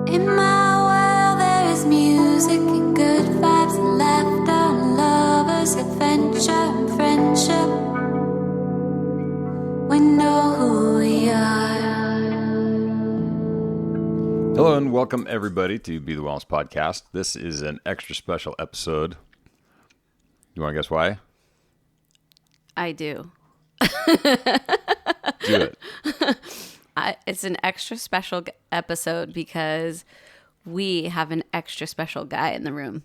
In my world there is music and good vibes and laughter and lovers, adventure and friendship. We know who we are. Hello and welcome everybody to Be the Wellness Podcast. This is an extra special episode. You want to guess why? I do. Do it. It's an extra special episode because we have an extra special guy in the room.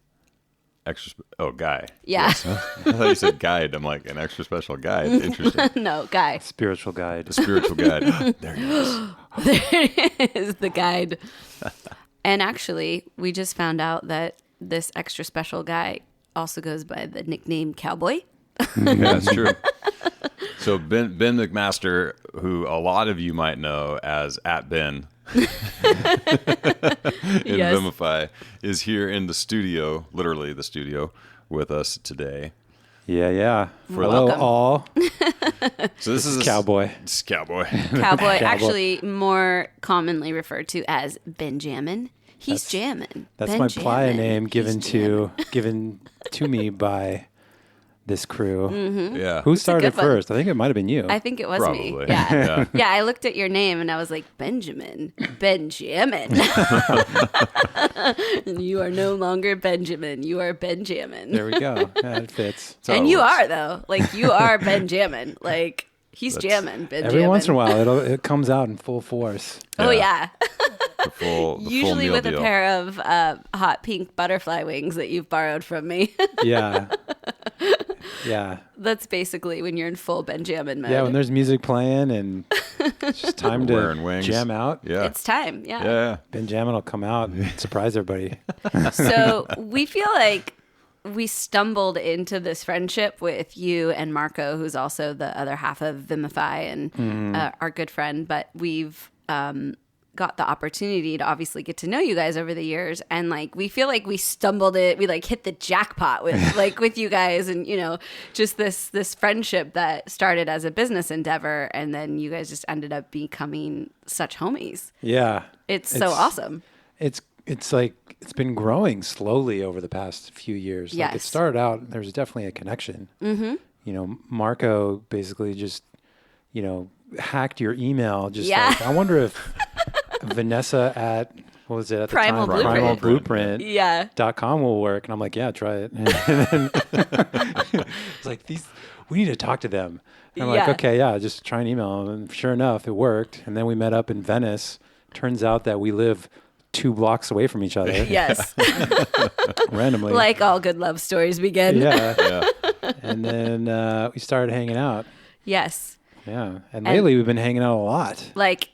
Guy. Yeah. Yes. I thought you said guide. I'm like, an extra special guide. Interesting. No, guy. Spiritual guide. The spiritual guide. There he is. There it is, the guide. And actually, we just found out that this extra special guy also goes by the nickname Cowboy. Yeah, that's true. So Ben McMaster, who a lot of you might know as @Ben in Yes. Vimify, is here in the studio, literally the studio, with us today. Yeah. Hello, Welcome. all. So this is Cowboy. This is Cowboy. Cowboy, actually more commonly referred to as Benjamin. He's jamming. That's my playa Benjamin. name given He's to me by this crew. Yeah. Who started good one. first? I think it might have been you. I think it was Probably. me. Yeah. Yeah. I looked at your name and I was like, Benjamin. And you are no longer Benjamin. You are Benjamin. There we go. Yeah, it fits. That's how And it you works. are, though. Like, you are Benjamin. Like, he's jamming, Benjamin. Every once in a while, it comes out in full force. Oh, Yeah. yeah. The full Usually meal with deal. a pair of hot pink butterfly wings that you've borrowed from me. Yeah. Yeah. That's basically when you're in full Benjamin mode. Yeah, when there's music playing and it's just time to Wearing wings. jam out. Yeah. It's time, Yeah. Benjamin will come out and surprise everybody. So we feel like we stumbled into this friendship with you and Marco, who's also the other half of Vimify and our good friend. But we've got the opportunity to obviously get to know you guys over the years, and like we feel like we stumbled it. We like hit the jackpot with with you guys, and just this friendship that started as a business endeavor, and then you guys just ended up becoming such homies. Yeah. It's so awesome. It's like it's been growing slowly over the past few years. Like it Yes. started out, there's definitely a connection. Mm-hmm. Marco basically just, hacked your email. Just Yeah. like, I wonder if Vanessa at, what was it at the Primal time? Blueprint. Primal Blueprint. Yeah. .com will work. And I'm like, yeah, try it. And then it's like, we need to talk to them. And I'm like, Yeah. okay, yeah, just try and email them. And sure enough, it worked. And then we met up in Venice. Turns out that we live 2 blocks away from each other. Yes. Randomly. Like all good love stories begin. Yeah. Yeah. And then we started hanging out. Yes. Yeah. And lately we've been hanging out a lot. Like,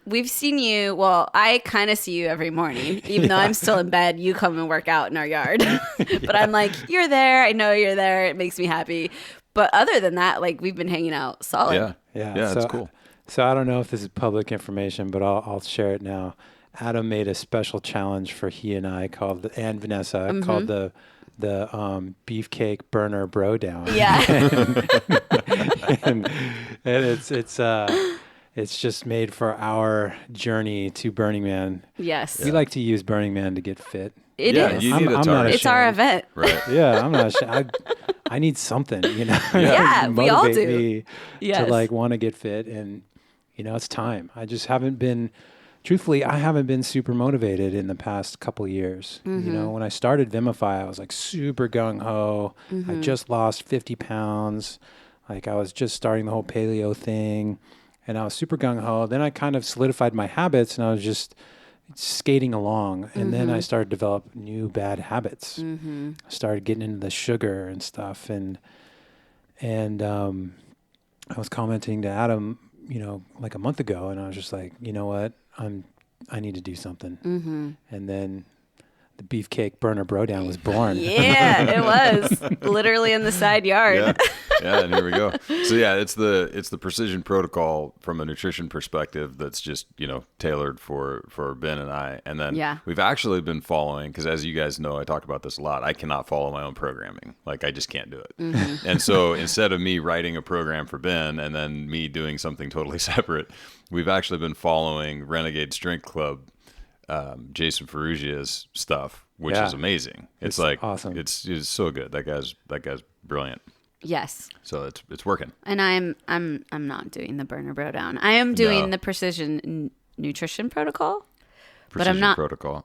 we've seen you. Well, I kind of see you every morning. Even though I'm still in bed, you come and work out in our yard. But I'm like, you're there. I know you're there. It makes me happy. But other than that, like, we've been hanging out solid. Yeah. Yeah. Yeah, so, that's cool. So I don't know if this is public information, but I'll share it now. Adam made a special challenge for he and I and Vanessa called the beefcake burner bro down. Yeah. and it's just made for our journey to Burning Man. Yes. We like to use Burning Man to get fit. It Yeah, is. you need a I'm not target. It's our ashamed. event. Right. Yeah, I'm not ashamed. I need something, Yeah, we all motivate do. me Yes. to like want to get fit, and it's time. I just haven't been. Truthfully, I haven't been super motivated in the past couple years. When I started Vimify, I was like super gung ho. I just lost 50 pounds. Like I was just starting the whole paleo thing, and I was super gung ho. Then I kind of solidified my habits, and I was just skating along. And then I started to develop new bad habits. I started getting into the sugar and stuff, and I was commenting to Adam, like a month ago, and I was just like, you know what? I need to do something. And then the beefcake burner bro down was born. Yeah, it was. Literally in the side yard. Yeah. Yeah, and here we go. So yeah, it's the precision protocol from a nutrition perspective that's just, tailored for Ben and I. And then we've actually been following, because as you guys know, I talk about this a lot. I cannot follow my own programming. Like I just can't do it. And so instead of me writing a program for Ben and then me doing something totally separate, we've actually been following Renegade Strength Club Jason Ferrugia's stuff, which is amazing. It's like awesome. It's so good. That guy's brilliant. Yes. So it's working. And I'm not doing the burner bro down. I am doing the precision nutrition protocol. But I'm not protocol.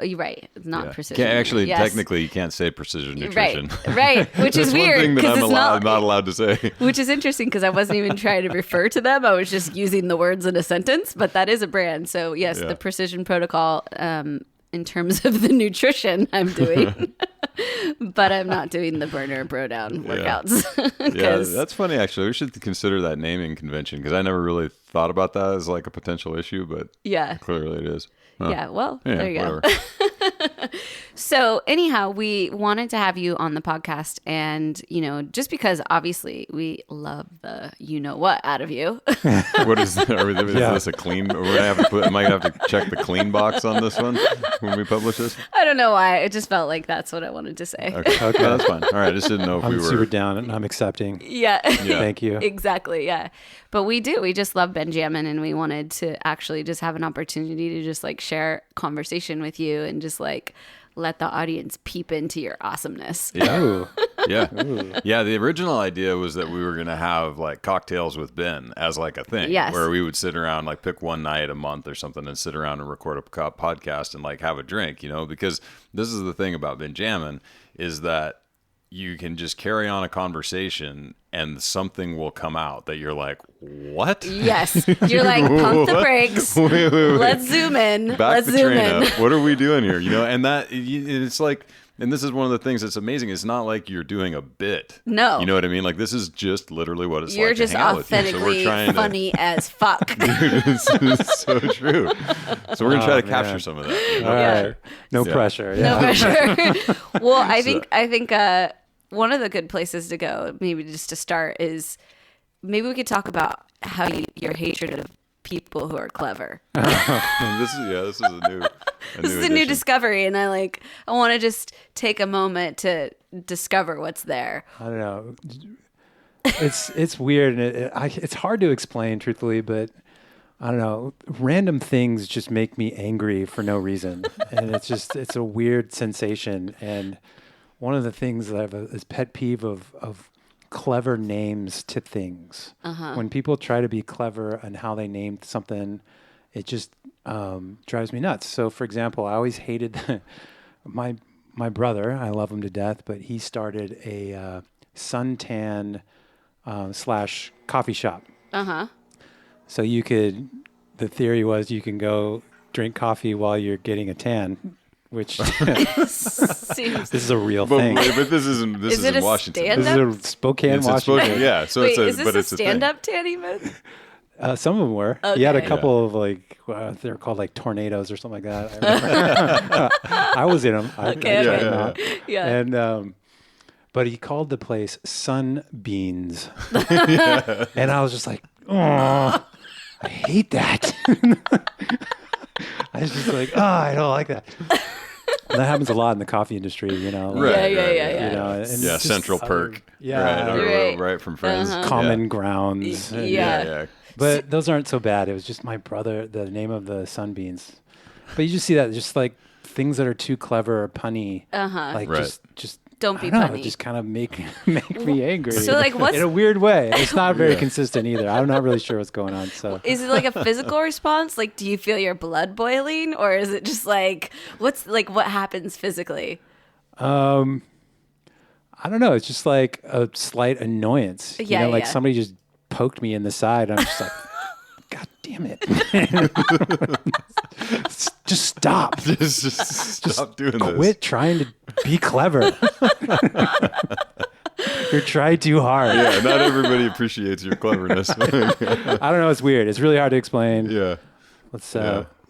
You're right. It's not precision. Technically, you can't say precision nutrition. Right. Which is weird because I'm not allowed to say. Which is interesting because I wasn't even trying to refer to them. I was just using the words in a sentence. But that is a brand. So yes, the precision protocol. In terms of the nutrition, I'm doing, but I'm not doing the burner bro down workouts. Yeah, that's funny. Actually, we should consider that naming convention because I never really thought about that as like a potential issue, but clearly it is. Huh. Yeah, well, there you go. So anyhow, we wanted to have you on the podcast and, just because obviously we love the you-know-what out of you. What is that? Is this a clean? Might have to check the clean box on this one when we publish this? I don't know why. It just felt like that's what I wanted to say. Okay, that's fine. All right, I just didn't know if we were. I'm super down and I'm accepting. Yeah. Thank you. Exactly, yeah. But we do. We just love Benjamin, and we wanted to actually just have an opportunity to just like share conversation with you and just like let the audience peep into your awesomeness. Yeah. Ooh. Yeah. Ooh. Yeah. The original idea was that we were going to have like cocktails with Ben as like a thing where we would sit around, like pick one night a month or something and sit around and record a podcast and like have a drink, because this is the thing about Benjamin is that you can just carry on a conversation and something will come out that you're like, what? Yes. You're like, pump the brakes. Wait. Let's zoom in. Let's zoom in. What are we doing here? And that it's like, and this is one of the things that's amazing. It's not like you're doing a bit. No. You know what I mean? Like this is just literally what it's you're like just to hang out with you. So we're trying funny as fuck. Dude, it's so true. So we're going to try to capture some of that. All right. No pressure. Yeah. No pressure. Well, I think one of the good places to go, maybe just to start, is maybe we could talk about how your hatred of people who are clever. This is a new discovery, and I want to just take a moment to discover what's there. I don't know. It's weird, and it's hard to explain, truthfully, but I don't know. Random things just make me angry for no reason, and it's a weird sensation. And one of the things that I have is pet peeve of clever names to things. Uh-huh. When people try to be clever and how they named something, it just drives me nuts. So, for example, I always hated my brother. I love him to death, but he started a suntan / coffee shop. Uh-huh. So the theory was you can go drink coffee while you're getting a tan. Which this is a real thing. But this isn't Washington. Stand-up? This is a Spokane, Washington. Yeah. So wait, is this a stand-up tan even? Some of them were. Okay. He had a couple of they're called like tornadoes or something like that. I was in them. Yeah. And but he called the place Sunbeans, and I was just like, oh, I hate that. I was just like, I don't like that. That happens a lot in the coffee industry, Right. Central Perk. Right from Friends. Uh-huh. Common Grounds. Yeah. But those aren't so bad. It was just my brother, the name of the Sunbeans. But you just see that, just like things that are too clever or punny. Uh-huh. Like just don't be punny. Just kind of make me angry. So like what's in a weird way. It's not very consistent either. I'm not really sure what's going on. So is it like a physical response? Like, do you feel your blood boiling, or is it just like what happens physically? I don't know. It's just like a slight annoyance. Somebody just poked me in the side. And I'm just like, God damn it. Just stop. Just stop doing this. Quit trying to be clever. You're trying too hard. Yeah, not everybody appreciates your cleverness. I don't know. It's weird. It's really hard to explain. Yeah.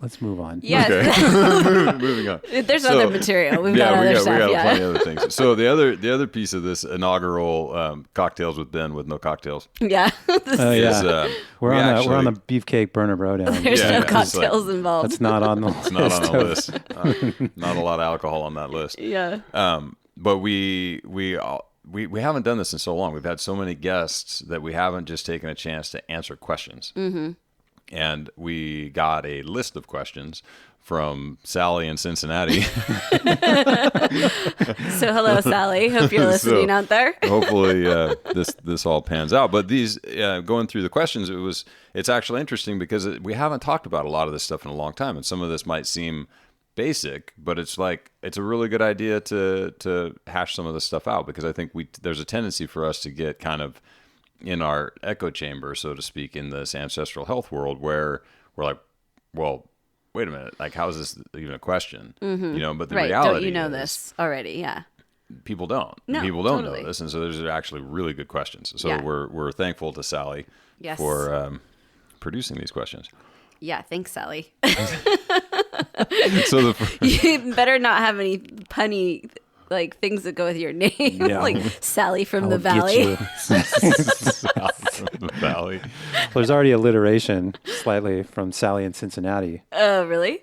Let's move on. Yes. Okay. Moving on. There's other material. We've got other stuff. We got plenty of other things. So the other piece of this inaugural cocktails with Ben with no cocktails. Yeah. We're on the beefcake burner bro down. There's no cocktails involved. That's not on the list. It's not on the list. Not a lot of alcohol on that list. Yeah. But we haven't done this in so long. We've had so many guests that we haven't just taken a chance to answer questions. Mm-hmm. And we got a list of questions from Sally in Cincinnati. So hello, Sally. Hope you're listening out there. Hopefully this all pans out. But these going through the questions, it's actually interesting because we haven't talked about a lot of this stuff in a long time, and some of this might seem basic, but it's a really good idea to hash some of this stuff out, because I think there's a tendency for us to get kind of in our echo chamber, so to speak, in this ancestral health world where we're like, well, wait a minute, like, how is this even a question? Mm-hmm. But the right. reality Don't you know is, this already? Yeah. People don't. No, people don't totally. know this, and so there's actually really good questions. So Yeah. we're thankful to Sally for producing these questions. Yeah, thanks, Sally. So you better not have any punny things that go with your name, like Sally from the Valley. Sally from the Valley. Well, there's already alliteration slightly from Sally in Cincinnati. Oh, really?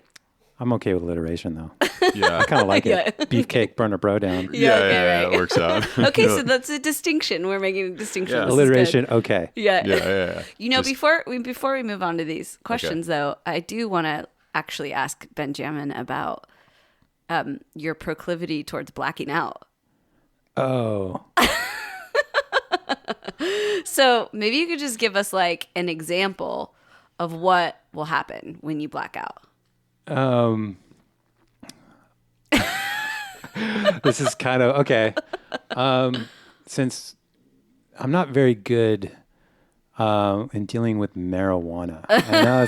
I'm okay with alliteration though. Yeah, I kind of like Yeah. it. Beefcake, burn a bro down. Yeah, it works out. Okay, so that's a distinction. We're making a distinction. Yeah. This is Alliteration, good. okay. Yeah. Yeah. Before we move on to these questions, though, I do want to actually ask Benjamin about your proclivity towards blacking out. Oh. So maybe you could just give us an example of what will happen when you black out. This is kind of okay. Since I'm not very good in dealing with marijuana, I know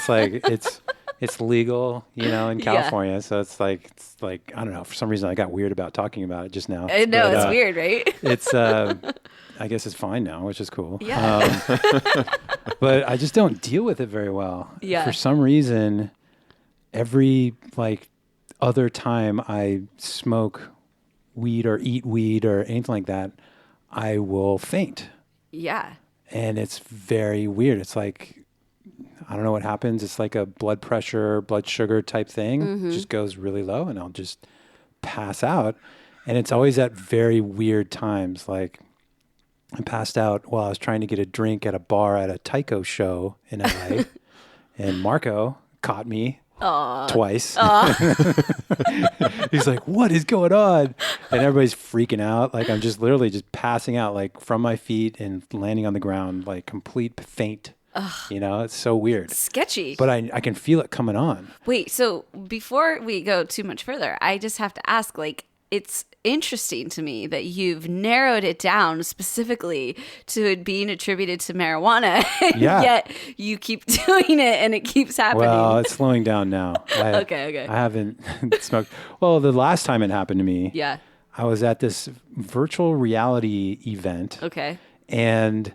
it's legal, in California. So it's like I don't know. For some reason, I got weird about talking about it just now. I know, it's weird, right? It's I guess it's fine now, which is cool. Yeah. But I just don't deal with it very well. Yeah. For some reason, every other time I smoke weed or eat weed or anything like that, I will faint. Yeah. And it's very weird. It's like, I don't know what happens. It's like a blood pressure, blood sugar type thing. It just goes really low and I'll just pass out. And it's always at very weird times. Like, I passed out while I was trying to get a drink at a bar at a Tycho show in LA. And Marco caught me twice. He's like, what is going on? And everybody's freaking out. Like, I'm just literally just passing out, from my feet and landing on the ground, complete faint. It's so weird. Sketchy. But I can feel it coming on. Wait, so before we go too much further, I just have to ask, it's interesting to me that you've narrowed it down specifically to it being attributed to marijuana, yet you keep doing it and it keeps happening. Well, it's slowing down now. Okay. I haven't smoked. Well, the last time it happened to me, I was at this virtual reality event. Okay. And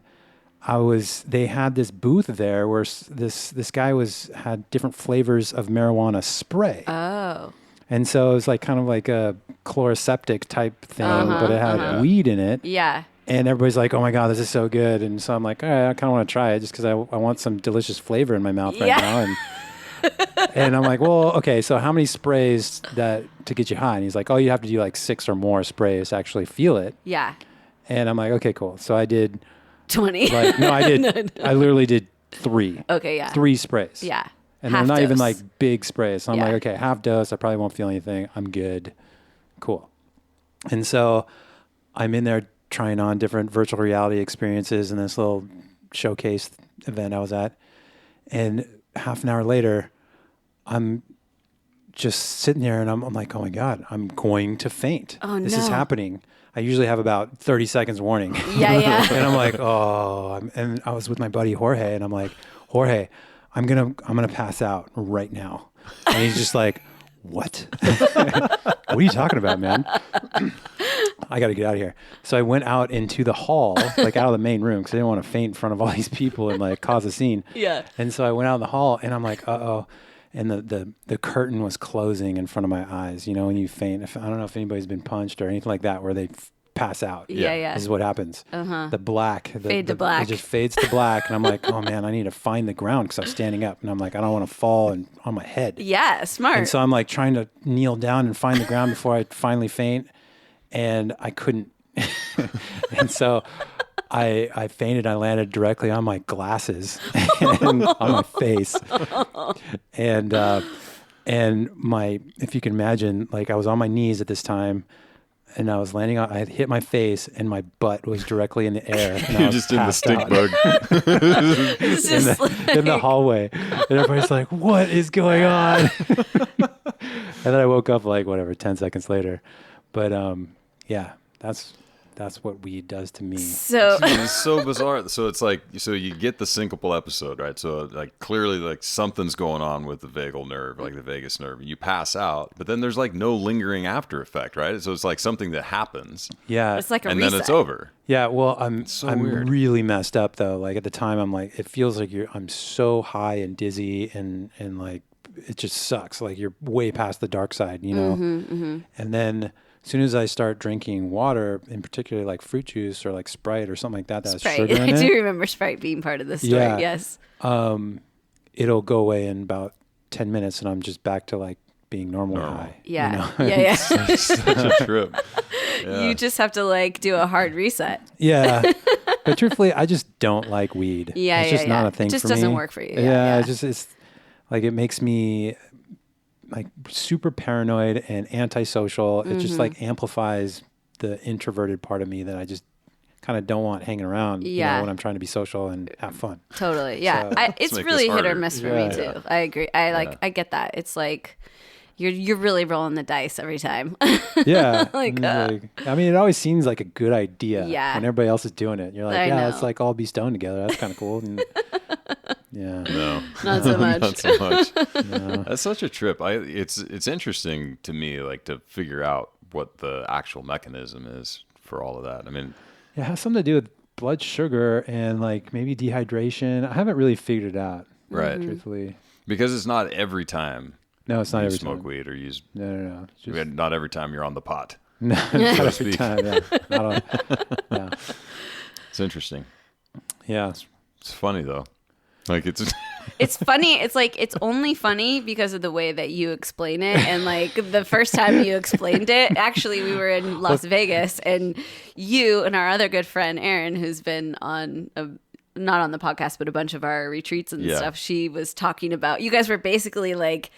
they had this booth there where this guy had different flavors of marijuana spray. Oh. And so it was kind of like a chloroseptic type thing, but it had weed in it. Yeah. And everybody's like, oh my God, this is so good. And so I'm like, all right, I kind of want to try it just because I want some delicious flavor in my mouth right now. And I'm like, well, okay, so how many sprays to get you high? And he's like, oh, you have to do 6 or more sprays to actually feel it. Yeah. And I'm like, okay, cool. So I did 20. no, I did. No. I literally did 3. Okay, yeah. 3 sprays. Yeah. And half they're not dose. even big sprays. So I'm like, okay, half dose. I probably won't feel anything. I'm good. Cool. And so I'm in there trying on different virtual reality experiences in this little showcase event I was at. And half an hour later, I'm just sitting there and I'm like, oh my God, I'm going to faint. Oh, this is happening. I usually have about 30 seconds warning. Yeah. And I'm like, and I was with my buddy Jorge and I'm like, Jorge, I'm gonna pass out right now. And he's just like, what? What are you talking about, man? I got to get out of here. So I went out into the hall, out of the main room, because I didn't want to faint in front of all these people and cause a scene. Yeah. And so I went out in the hall and I'm like, uh-oh. And the curtain was closing in front of my eyes. When you faint, I don't know if anybody's been punched or anything like that where they pass out. Yeah. This is what happens. The black. Fade to black. It just fades to black. And I'm like, oh man, I need to find the ground because I'm standing up. And I'm like, I don't want to fall on my head. Yeah, smart. And so I'm trying to kneel down and find the ground before I finally faint. And I couldn't. And so I fainted. I landed directly on my glasses and on my face. And if you can imagine, like I was on my knees at this time and I was landing on, I had hit my face and my butt was directly in the air. And You're just in the stink bug. in the hallway. And everybody's like, what is going on? And then I woke up like, 10 seconds later. But yeah, that's what weed does to me. So it's so bizarre. So it's like, so you get the syncopal episode, right? So like clearly like something's going on with the vagal nerve, like the vagus nerve. You pass out, but then there's like no lingering after effect, right? So it's like something that happens. Yeah. It's like a and reset. then it's over. Yeah, well, I'm weird. really messed up though. Like at the time, I'm like, it feels like I'm so high and dizzy and like it just sucks. Like you're way past the dark side, you know. And then as soon as I start drinking water, in particular like fruit juice or like Sprite or something like that, that's Sprite. sugar in it. I do remember Sprite being part of the story. Yeah. Yes. It'll go away in about 10 minutes, and I'm just back to like being normally high. Yeah. You know? Yeah. Such a trip. Yeah. You just have to like do a hard reset. Yeah. But truthfully, I just don't like weed. Yeah, it's just not a thing for me. It just doesn't work for you. Yeah. It's like, it makes me like super paranoid and antisocial. It just like amplifies the introverted part of me that I just kind of don't want hanging around you know, when I'm trying to be social and have fun. Totally. Yeah. So, it's make really this hit or harder. miss for me too. I agree. I get that. It's like you're really rolling the dice every time. Yeah. Like, I mean, it always seems like a good idea Yeah. when everybody else is doing it. You're like, I know. let's like all be stoned together. That's kind of cool. And, yeah. No, Not so much. not so much. That's such a trip. It's interesting to me, like to figure out what the actual mechanism is for all of that. I mean, It has something to do with blood sugar and like maybe dehydration. I haven't really figured it out. right? Truthfully. Because it's not every time No, it's not you every smoke time. weed or use. No. It's just, Not every time you're on the pot. no, not every speak. time. Yeah. Yeah. It's interesting. Yeah. It's funny though. Like it's It's funny. It's like it's only funny because of the way that you explain it. And like the first time you explained it, actually, we were in Las Vegas, and you and our other good friend Erin, who's been on not on the podcast, but a bunch of our retreats and stuff. She was talking about you guys were basically like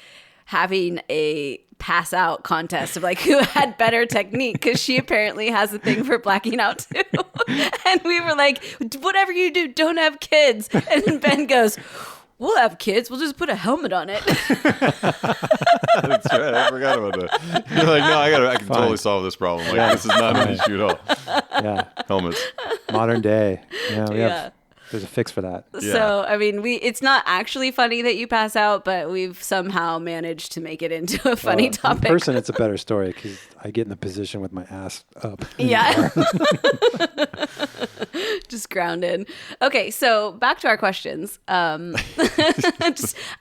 having a pass out contest of like who had better technique, because she apparently has a thing for blacking out too. And we were like, whatever you do, don't have kids. And then Ben goes, we'll have kids. We'll just put a helmet on it. That's right. I forgot about that. You're like, no, I can totally solve this problem. Like this is not an issue at all. Yeah. Helmets. Modern day. Yeah. We Yeah. have, there's a fix for that. So, I mean, it's not actually funny that you pass out, but we've somehow managed to make it into a funny topic. In person, it's a better story because I get in the position with my ass up. Yeah. Just grounded. Okay, so back to our questions. I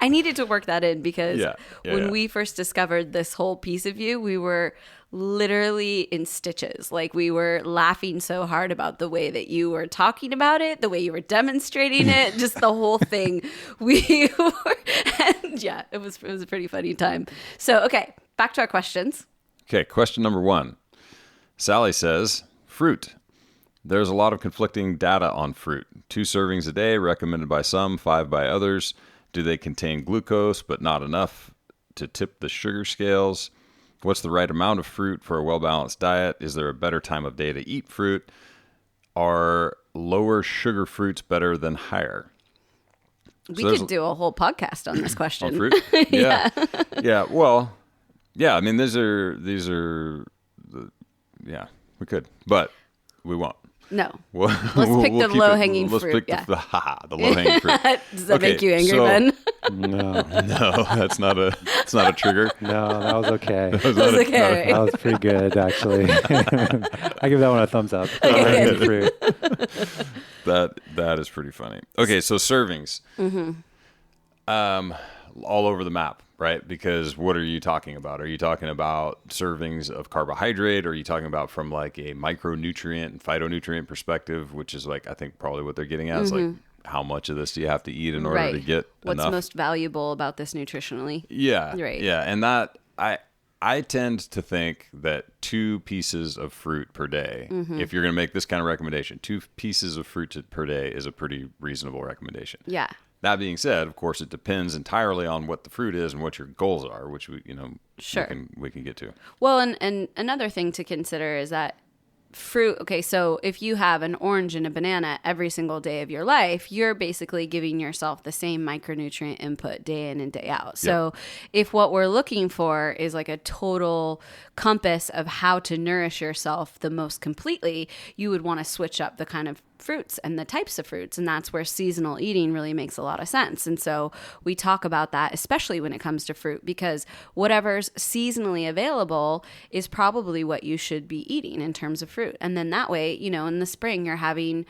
needed to work that in because when we first discovered this whole piece of you, we were literally in stitches. Like we were laughing so hard about the way that you were talking about it, the way you were demonstrating it, just the whole thing. We were, and yeah, it was a pretty funny time. So, okay, back to our questions. Okay, question number 1. Sally says, fruit. There's a lot of conflicting data on fruit. 2 servings a day recommended by some, 5 by others. Do they contain glucose but not enough to tip the sugar scales? What's the right amount of fruit for a well-balanced diet? Is there a better time of day to eat fruit? Are lower sugar fruits better than higher? We could do a whole podcast on this question. On fruit? Yeah. Yeah. Well, yeah. I mean, these are, yeah, we could, but we won't. No. Let's pick the low-hanging fruit. Let's pick the low-hanging fruit. Does that make you angry, Ben? No. No, it's not a trigger. No, that was okay. That was okay. That was pretty good, actually. I give that one a thumbs up. Okay. Fruit. That is pretty funny. Okay, so servings. All over the map, right? Because what are you talking about? Are you talking about servings of carbohydrate? Or are you talking about from like a micronutrient and phytonutrient perspective, which is like, I think probably what they're getting at is like, how much of this do you have to eat in order to get What's enough? most valuable about this nutritionally? Yeah. Right. Yeah. And that, I I tend to think that 2 pieces of fruit per day, if you're going to make this kind of recommendation, 2 pieces of fruit per day is a pretty reasonable recommendation. Yeah. That being said, of course, it depends entirely on what the fruit is and what your goals are, which Sure. we can get to. Well, and another thing to consider is that fruit, okay, so if you have an orange and a banana every single day of your life, you're basically giving yourself the same micronutrient input day in and day out. So if what we're looking for is like a total compass of how to nourish yourself the most completely, you would want to switch up the kind of fruits and the types of fruits, and that's where seasonal eating really makes a lot of sense. And so we talk about that, especially when it comes to fruit, because whatever's seasonally available is probably what you should be eating in terms of fruit. And then that way, in the spring you're having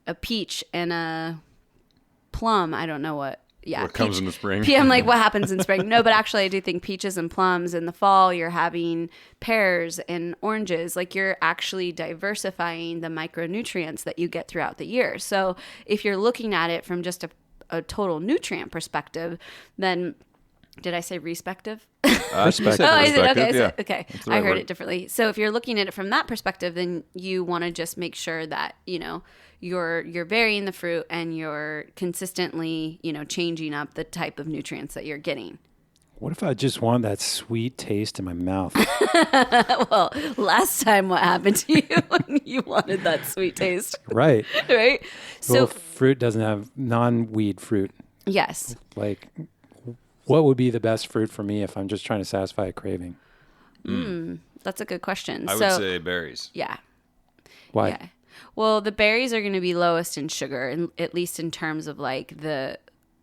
a peach and a plum. I don't know what comes in the spring. I'm like, what happens in spring? No, but actually I do think peaches and plums. In the fall, you're having pears and oranges. Like, you're actually diversifying the micronutrients that you get throughout the year. So if you're looking at it from just a total nutrient perspective, then did I say respective? Perspective. Oh, I said, okay. Yeah. Okay. That's the I right heard word. it differently. So if you're looking at it from that perspective, then you want to just make sure that, you're varying the fruit and you're consistently, changing up the type of nutrients that you're getting. What if I just want that sweet taste in my mouth? Well, last time what happened to you when you wanted that sweet taste? Right. Right? Well, So, fruit doesn't have non-weed fruit. yes. Like, what would be the best fruit for me if I'm just trying to satisfy a craving? That's a good question. I would say berries. Yeah. Why? Yeah. Well, the berries are going to be lowest in sugar, and at least in terms of like the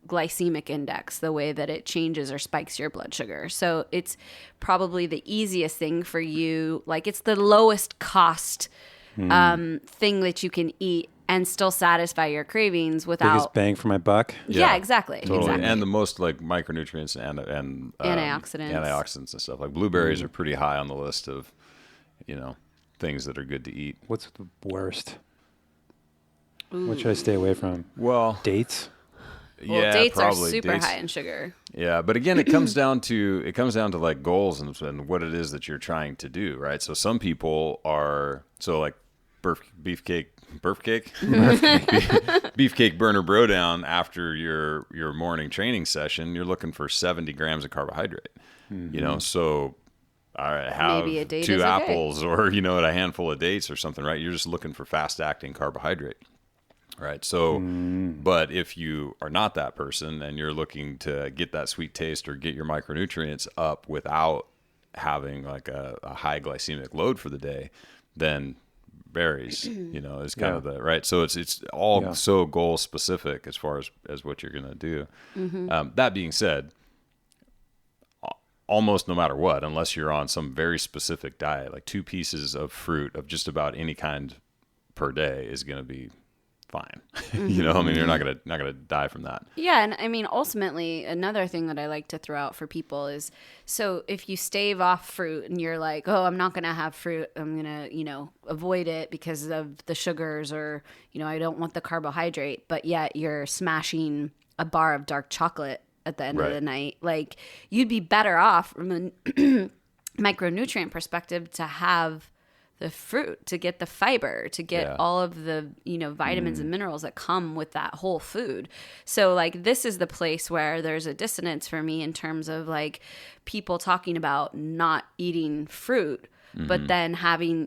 glycemic index, the way that it changes or spikes your blood sugar. So it's probably the easiest thing for you. Like, it's the lowest cost thing that you can eat and still satisfy your cravings without Biggest bang for my buck. Yeah, exactly. Totally. Exactly. And the most like micronutrients and antioxidants and stuff. Like blueberries are pretty high on the list of, things that are good to eat. What's the worst? What should I stay away from? Well, Dates? Well, yeah, dates probably. are super high in sugar. Yeah, but again, it comes down to like goals and what it is that you're trying to do, right? So some people are like beefcake burner bro down after your morning training session. You're looking for 70 grams of carbohydrate. So I have Maybe a date 2 is okay. apples or a handful of dates or something, right? You're just looking for fast acting carbohydrate. Right. So, but if you are not that person and you're looking to get that sweet taste or get your micronutrients up without having like a high glycemic load for the day, then berries, is kind of the right. So it's all so goal specific as far as what you're going to do. That being said, almost no matter what, unless you're on some very specific diet, like 2 pieces of fruit of just about any kind per day is going to be fine. You're not gonna die from that. Yeah, and I mean, ultimately, another thing that I like to throw out for people is, so if you stave off fruit and you're like, oh, I'm not gonna have fruit, I'm gonna, avoid it because of the sugars, or, I don't want the carbohydrate, but yet you're smashing a bar of dark chocolate at the end of the night. Like, you'd be better off from a micronutrient perspective to have the fruit, to get the fiber, to get all of the, vitamins and minerals that come with that whole food. So like, this is the place where there's a dissonance for me in terms of like people talking about not eating fruit, but then having,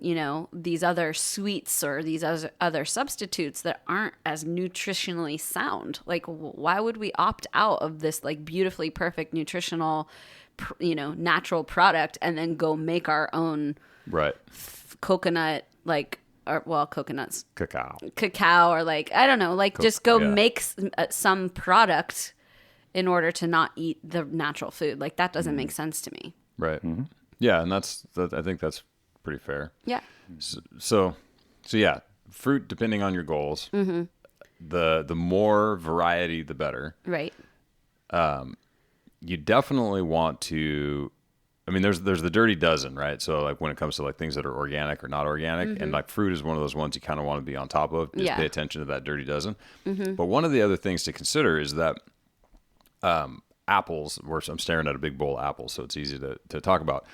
these other sweets or these other substitutes that aren't as nutritionally sound. Like, why would we opt out of this like beautifully perfect nutritional, natural product and then go make our own coconut, like, or coconuts, cacao, or like, I don't know, like just go make some product in order to not eat the natural food. Like, that doesn't make sense to me. Right. Yeah, and I think that's pretty fair. Yeah. So yeah, fruit depending on your goals. The more variety, the better. Right. You definitely want to. I mean, there's the dirty dozen, right? So like when it comes to like things that are organic or not organic, and like fruit is one of those ones you kind of want to be on top of. Just pay attention to that dirty dozen. But one of the other things to consider is that apples. I'm staring at a big bowl of apples, so it's easy to talk about.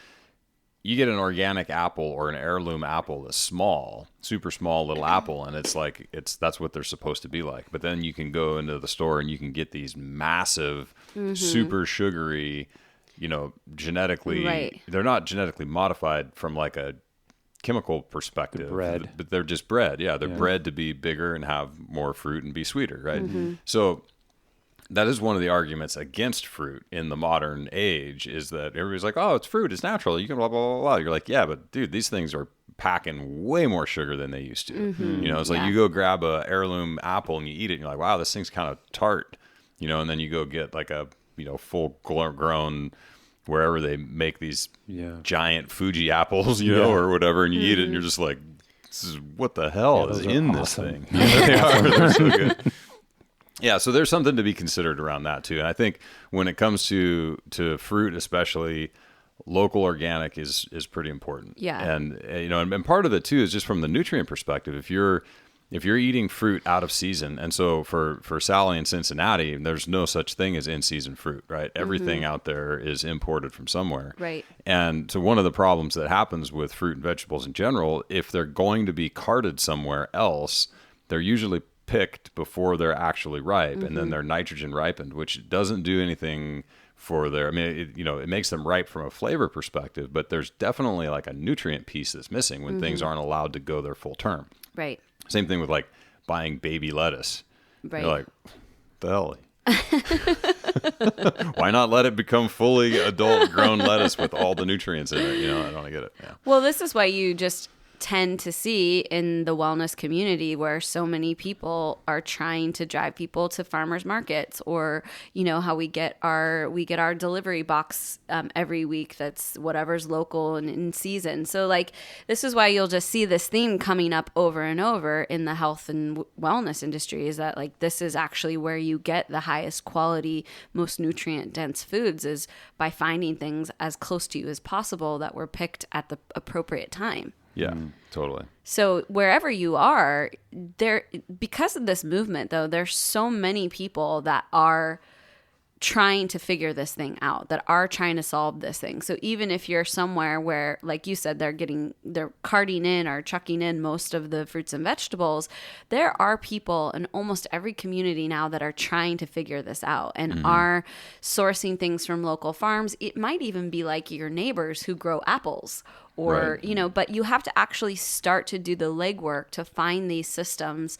you get an organic apple or an heirloom apple that's small, super small little apple, and that's what they're supposed to be like. But then you can go into the store and you can get these massive, super sugary, genetically, they're not genetically modified from like a chemical perspective, but they're just bred. Yeah, they're bred to be bigger and have more fruit and be sweeter, right? So that is one of the arguments against fruit in the modern age, is that everybody's like, oh, it's fruit, it's natural, you can blah, blah, blah, blah. You're like, yeah, but dude, these things are packing way more sugar than they used to. It's like you go grab a heirloom apple and you eat it and you're like, wow, this thing's kind of tart, and then you go get like a, full grown, wherever they make these giant Fuji apples, or whatever, and you eat it and you're just like, what the hell is in this thing? They are. They're so good. Yeah, so there's something to be considered around that too. And I think when it comes to fruit, especially, local organic is pretty important. Yeah. And and part of it too is just from the nutrient perspective. If you're eating fruit out of season, and so for Sally in Cincinnati, there's no such thing as in-season fruit, right? Everything out there is imported from somewhere. Right. And so one of the problems that happens with fruit and vegetables in general, if they're going to be carted somewhere else, they're usually picked before they're actually ripe, and then they're nitrogen ripened, which doesn't do anything for their, it makes them ripe from a flavor perspective, but there's definitely like a nutrient piece that's missing when things aren't allowed to go their full term. Right. Same thing with like buying baby lettuce. Right. You're like, what the hell? Why not let it become fully adult grown lettuce with all the nutrients in it? I don't get it. Yeah. Well, this is why you just tend to see in the wellness community where so many people are trying to drive people to farmers markets, or how we get our delivery box every week that's whatever's local and in season. So like this is why you'll just see this theme coming up over and over in the health and wellness industry, is that like this is actually where you get the highest quality, most nutrient dense foods, is by finding things as close to you as possible that were picked at the appropriate time. Yeah, totally. So wherever you are, because of this movement, though, there's so many people that are trying to figure this thing out, that are trying to solve this thing. So even if you're somewhere where, like you said, they're carting in or chucking in most of the fruits and vegetables, there are people in almost every community now that are trying to figure this out and are sourcing things from local farms. It might even be like your neighbors who grow apples, or, but you have to actually start to do the legwork to find these systems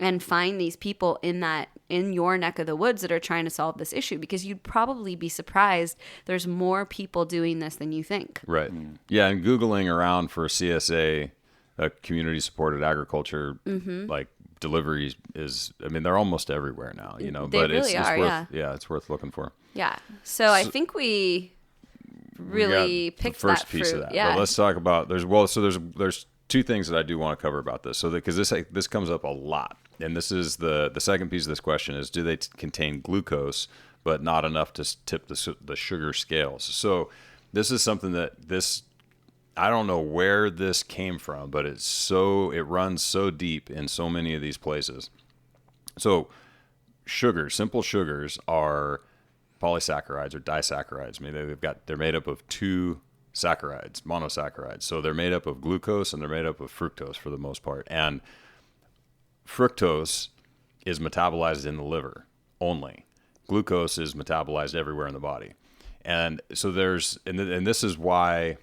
and find these people in your neck of the woods that are trying to solve this issue, because you'd probably be surprised there's more people doing this than you think. Right. Yeah, and Googling around for CSA, community supported agriculture, like deliveries they're almost everywhere now, They but really are, it's worth looking for. Yeah. So I think we really picked the first that piece fruit. of that. Yeah. But let's talk about there's two things that I do want to cover about this. So because this comes up a lot, and this is the second piece of this question is, do they contain glucose but not enough to tip the sugar scales? So this is something that I don't know where this came from, but it runs so deep in so many of these places. So simple sugars are polysaccharides or disaccharides. They're made up of two saccharides, monosaccharides. So they're made up of glucose and they're made up of fructose for the most part. And fructose is metabolized in the liver only. Glucose is metabolized everywhere in the body. And so and this is why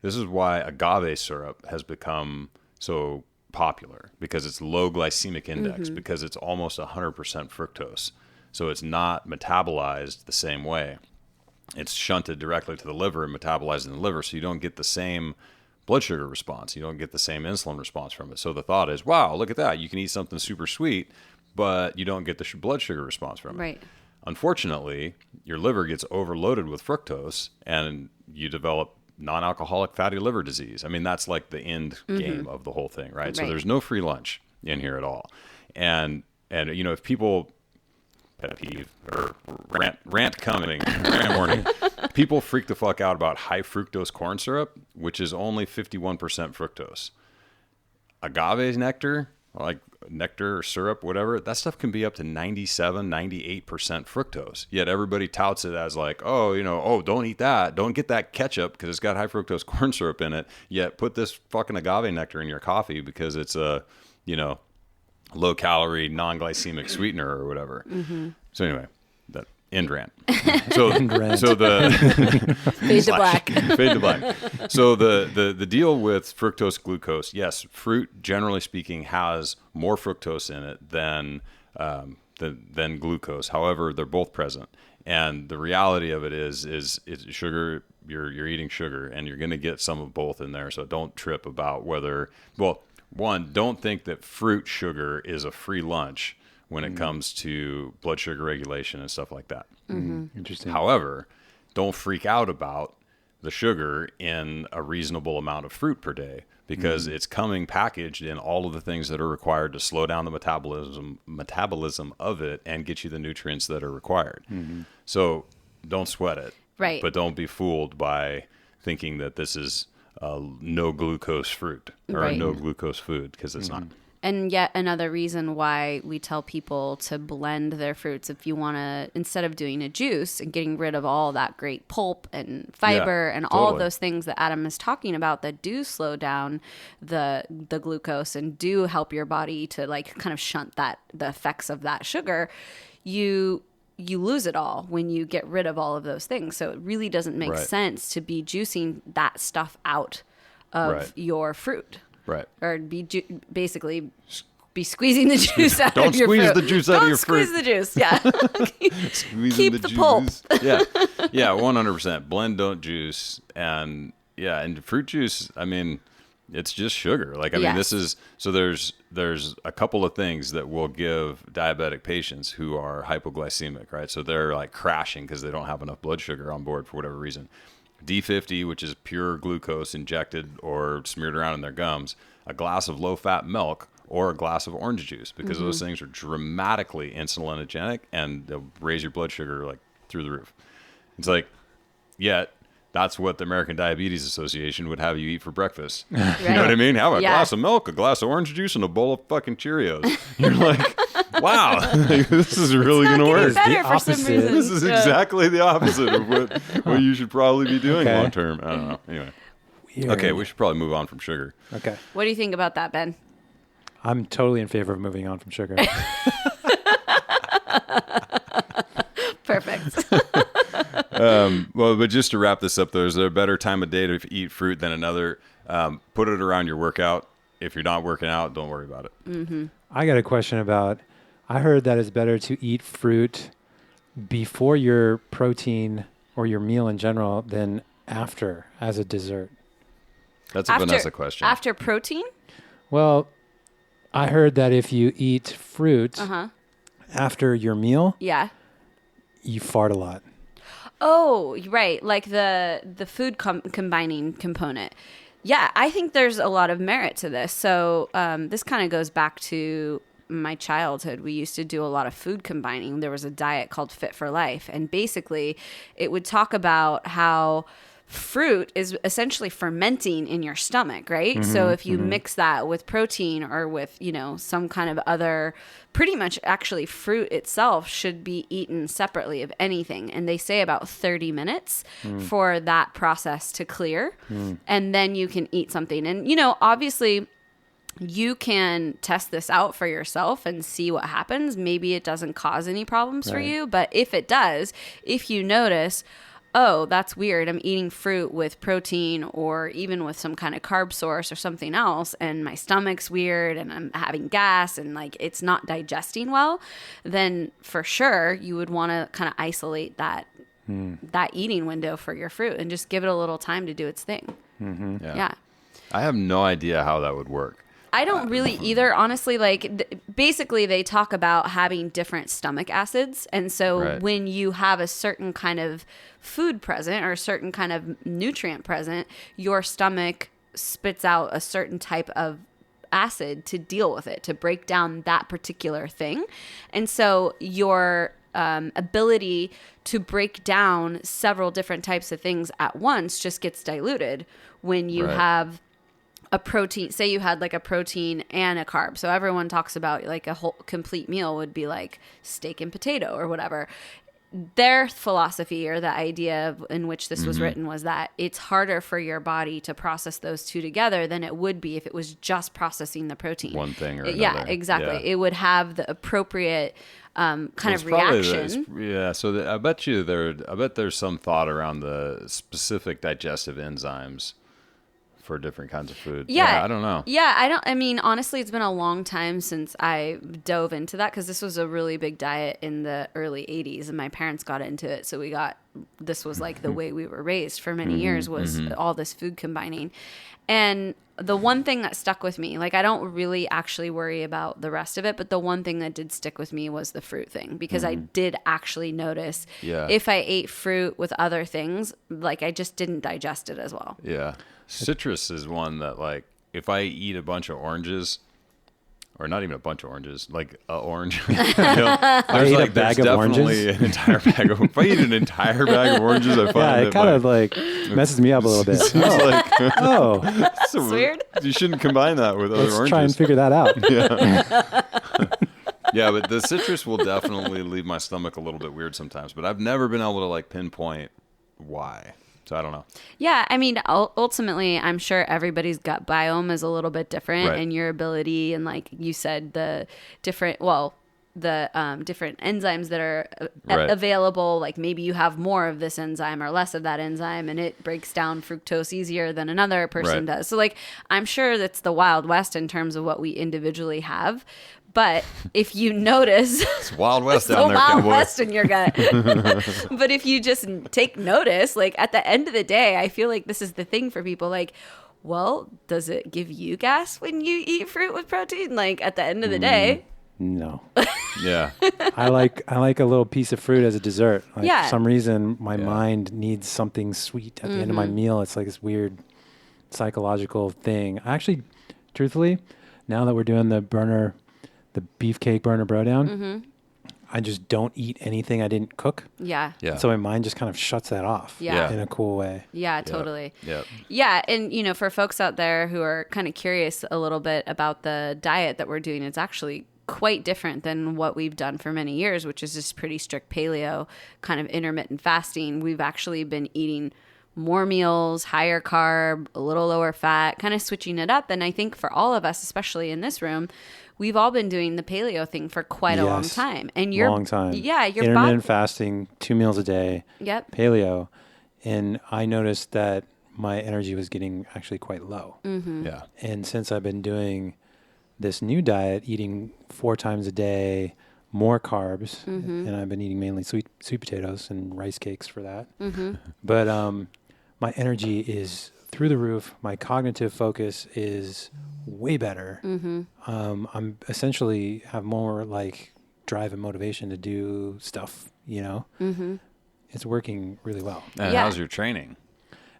agave syrup has become so popular, because it's low glycemic index, because it's almost 100% fructose. So it's not metabolized the same way. It's shunted directly to the liver and metabolized in the liver, so you don't get the same blood sugar response. You don't get the same insulin response from it. So the thought is, wow, look at that. You can eat something super sweet, but you don't get the blood sugar response from it. Right. Unfortunately, your liver gets overloaded with fructose, and you develop non-alcoholic fatty liver disease. That's like the end game of the whole thing, right? So there's no free lunch in here at all. And if people... pet peeve or rant coming, rant warning. People freak the fuck out about high fructose corn syrup, which is only 51% fructose. Agave nectar like nectar or syrup, whatever, that stuff can be up to 97, 98% fructose. Yet everybody touts it as like, don't eat that. Don't get that ketchup because it's got high fructose corn syrup in it. Yet put this fucking agave nectar in your coffee because it's a, low calorie, non-glycemic sweetener or whatever. Mm-hmm. So anyway, that end rant. So the fade to black. Fade to black. So the deal with fructose glucose, yes, fruit generally speaking has more fructose in it than glucose. However, they're both present. And the reality of it is it's sugar. You're eating sugar, and you're going to get some of both in there. So don't trip about whether. Well, one, don't think that fruit sugar is a free lunch when it comes to blood sugar regulation and stuff like that. Mm-hmm. Interesting. However, don't freak out about the sugar in a reasonable amount of fruit per day because it's coming packaged in all of the things that are required to slow down the metabolism of it and get you the nutrients that are required. Mm-hmm. So don't sweat it. Right. But don't be fooled by thinking that this is no glucose fruit or a no glucose food because it's not. And yet another reason why we tell people to blend their fruits if you want to, instead of doing a juice and getting rid of all that great pulp and fiber and all of those things that Adam is talking about that do slow down the glucose and do help your body to like kind of shunt the effects of that sugar, you lose it all when you get rid of all of those things. So it really doesn't make sense to be juicing that stuff out of your fruit. Right. Or basically be squeezing the juice out of your fruit. Don't squeeze the juice out of your fruit. Don't squeeze the juice, yeah. Keep the pulp. Yeah, 100%. Blend, don't juice. And fruit juice, I mean, it's just sugar. Like, I mean, this is, so there's a couple of things that will give diabetic patients who are hypoglycemic, right? So they're like crashing because they don't have enough blood sugar on board for whatever reason. D50, which is pure glucose injected or smeared around in their gums, a glass of low-fat milk, or a glass of orange juice, because those things are dramatically insulinogenic and they'll raise your blood sugar like through the roof. It's like, yet that's what the American Diabetes Association would have you eat for breakfast. Right. You know what I mean? Have a glass of milk, a glass of orange juice, and a bowl of fucking Cheerios. You're like, wow, this is really going to work. This is exactly the opposite of what you should probably be doing long term. I don't know. Anyway. Weird. Okay, we should probably move on from sugar. Okay. What do you think about that, Ben? I'm totally in favor of moving on from sugar. Perfect. Well, but just to wrap this up, though, is there a better time of day to eat fruit than another? Put it around your workout. If you're not working out, don't worry about it. Mm-hmm. I got a question about, I heard that it's better to eat fruit before your protein or your meal in general than after as a dessert. That's a Vanessa question. After protein? Well, I heard that if you eat fruit after your meal, you fart a lot. Oh, right. Like the food combining component. Yeah, I think there's a lot of merit to this. So this kind of goes back to my childhood. We used to do a lot of food combining. There was a diet called Fit for Life. And basically, it would talk about how fruit is essentially fermenting in your stomach, right? Mm-hmm, so if you mix that with protein or with, some kind of other, pretty much actually fruit itself should be eaten separately of anything. And they say about 30 minutes for that process to clear. And then you can eat something. And, obviously you can test this out for yourself and see what happens. Maybe it doesn't cause any problems for you. But if it does, if you notice, oh, that's weird, I'm eating fruit with protein or even with some kind of carb source or something else, and my stomach's weird and I'm having gas and like it's not digesting well, then for sure you would want to kind of isolate that eating window for your fruit and just give it a little time to do its thing. Mm-hmm. Yeah. I have no idea how that would work. I don't really either, honestly. Like, basically, they talk about having different stomach acids. And so when you have a certain kind of food present or a certain kind of nutrient present, your stomach spits out a certain type of acid to deal with it, to break down that particular thing. And so your ability to break down several different types of things at once just gets diluted when you have a protein, say you had like a protein and a carb. So everyone talks about like a whole complete meal would be like steak and potato or whatever. Their philosophy, or the idea in which this was written, was that it's harder for your body to process those two together than it would be if it was just processing the protein. One thing or another. Yeah, exactly. Yeah. It would have the appropriate kind of reaction. So I bet there's some thought around the specific digestive enzymes for different kinds of food. Yeah, I don't know. Yeah, I mean, honestly, it's been a long time since I dove into that, because this was a really big diet in the early 80s, and my parents got into it. So this was like the way we were raised for many years, was all this food combining. And the one thing that stuck with me, like I don't really actually worry about the rest of it, but the one thing that did stick with me was the fruit thing, because I did actually notice if I ate fruit with other things, like I just didn't digest it as well. Yeah. Citrus is one that, like, if I eat a bunch of oranges, or not even a bunch of oranges, like an orange, I eat a bag of oranges. An entire bag of. If I eat an entire bag of oranges, I find it kind of like messes me up a little bit. That's weird. You shouldn't combine that with other oranges. Let's try and figure that out. Yeah, but the citrus will definitely leave my stomach a little bit weird sometimes. But I've never been able to like pinpoint why. So I don't know. Yeah, I mean, ultimately, I'm sure everybody's gut biome is a little bit different, and your ability, and like you said, the different different enzymes that are available. Like maybe you have more of this enzyme or less of that enzyme, and it breaks down fructose easier than another person does. So like, I'm sure that's the Wild West in terms of what we individually have. But if you notice, it's Wild West down there, Wild West in your gut. But if you just take notice, like at the end of the day, I feel like this is the thing for people. Like, well, does it give you gas when you eat fruit with protein? Like at the end of the day, no. Yeah. I like a little piece of fruit as a dessert. Like for some reason, my mind needs something sweet at the end of my meal. It's like this weird psychological thing. Actually, truthfully, now that we're doing the beefcake burner bro down, I just don't eat anything I didn't cook. Yeah. So my mind just kind of shuts that off in a cool way. Yeah, totally. Yep. Yeah. And, for folks out there who are kind of curious a little bit about the diet that we're doing, it's actually quite different than what we've done for many years, which is just pretty strict paleo, kind of intermittent fasting. We've actually been eating more meals, higher carb, a little lower fat, kind of switching it up. And I think for all of us, especially in this room, we've all been doing the paleo thing for quite a long time. And long time. Yeah, your intermittent fasting, 2 meals a day. Yep. Paleo. And I noticed that my energy was getting actually quite low. Yeah. And since I've been doing this new diet, eating 4 times a day, more carbs, and I've been eating mainly sweet potatoes and rice cakes for that. But my energy is through the roof. My cognitive focus is way better. I'm essentially have more like drive and motivation to do stuff, It's working really well. And how's your training?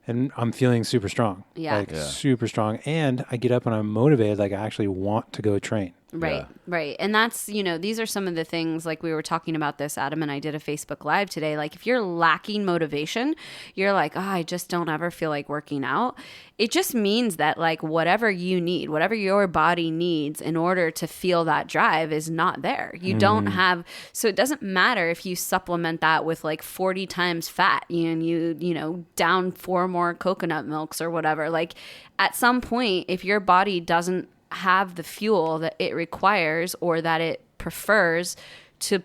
And I'm feeling super strong. Super strong. And I get up and I'm motivated, like I actually want to go train. Right. And that's, these are some of the things, like we were talking about this, Adam and I did a Facebook Live today. Like if you're lacking motivation, you're like, I just don't ever feel like working out. It just means that like whatever you need, whatever your body needs in order to feel that drive is not there. You don't have, so it doesn't matter if you supplement that with like 40 times fat and you down 4 more coconut milks or whatever. Like at some point, if your body doesn't have the fuel that it requires or that it prefers to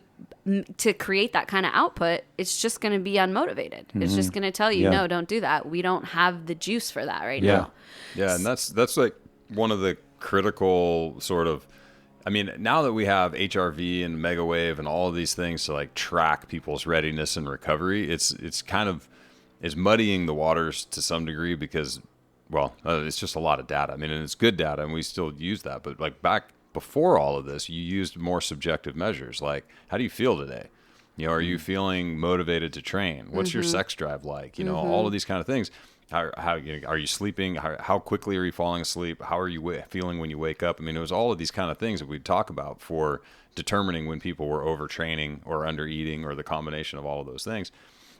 create that kind of output, it's just going to be unmotivated. It's just going to tell you, no, don't do that. We don't have the juice for that right now. Yeah, and that's like one of the critical sort of, I mean, now that we have HRV and Megawave and all of these things to like track people's readiness and recovery, it's kind of is muddying the waters to some degree because it's just a lot of data. I mean, and it's good data, and we still use that. But like back before all of this, you used more subjective measures. Like, how do you feel today? Are you feeling motivated to train? What's your sex drive like? All of these kind of things. How are you sleeping? How quickly are you falling asleep? How are you feeling when you wake up? I mean, it was all of these kind of things that we'd talk about for determining when people were overtraining or under eating or the combination of all of those things.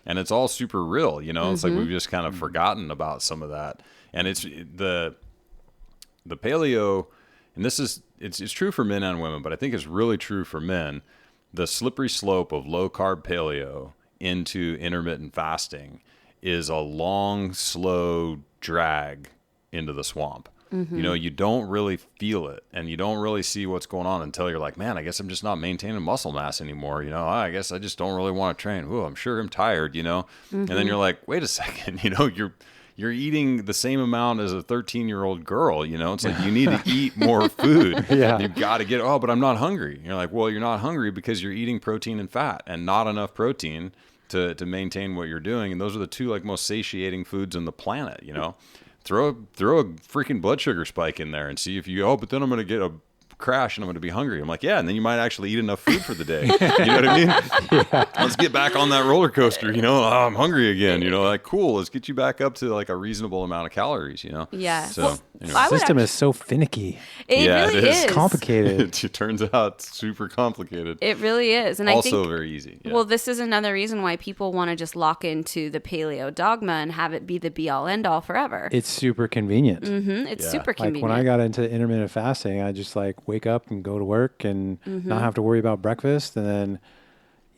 And it's all super real. It's like we've just kind of forgotten about some of that. And it's the paleo, and it's true for men and women, but I think it's really true for men. The slippery slope of low carb paleo into intermittent fasting is a long, slow drag into the swamp. You know, you don't really feel it, and you don't really see what's going on until you're like, man, I guess I'm just not maintaining muscle mass anymore. You know, I guess I just don't really want to train. Ooh, I'm sure I'm tired, you know? And then you're like, wait a second, you know, you're eating the same amount as a 13-year-old girl, you know? It's like, you need to eat more food. You've got to get, but I'm not hungry. And you're like, well, you're not hungry because you're eating protein and fat, and not enough protein to maintain what you're doing. And those are the two like most satiating foods on the planet, you know? Throw a freaking blood sugar spike in there and see if you, but then I'm going to get a crash and I'm going to be hungry. I'm like, yeah, and then you might actually eat enough food for the day. You know what I mean? Let's get back on that roller coaster, you know? I'm hungry again, you know? Like, cool, let's get you back up to like a reasonable amount of calories, you know? Yeah. So, well, anyway. The system is so finicky. It really is. It's complicated. It turns out super complicated. It really is. And also I think, very easy. Yeah. Well, this is another reason why people want to just lock into the paleo dogma and have it be the be all end all forever. It's super convenient. It's super convenient. Like when I got into intermittent fasting, I just like wake up and go to work and not have to worry about breakfast. And then,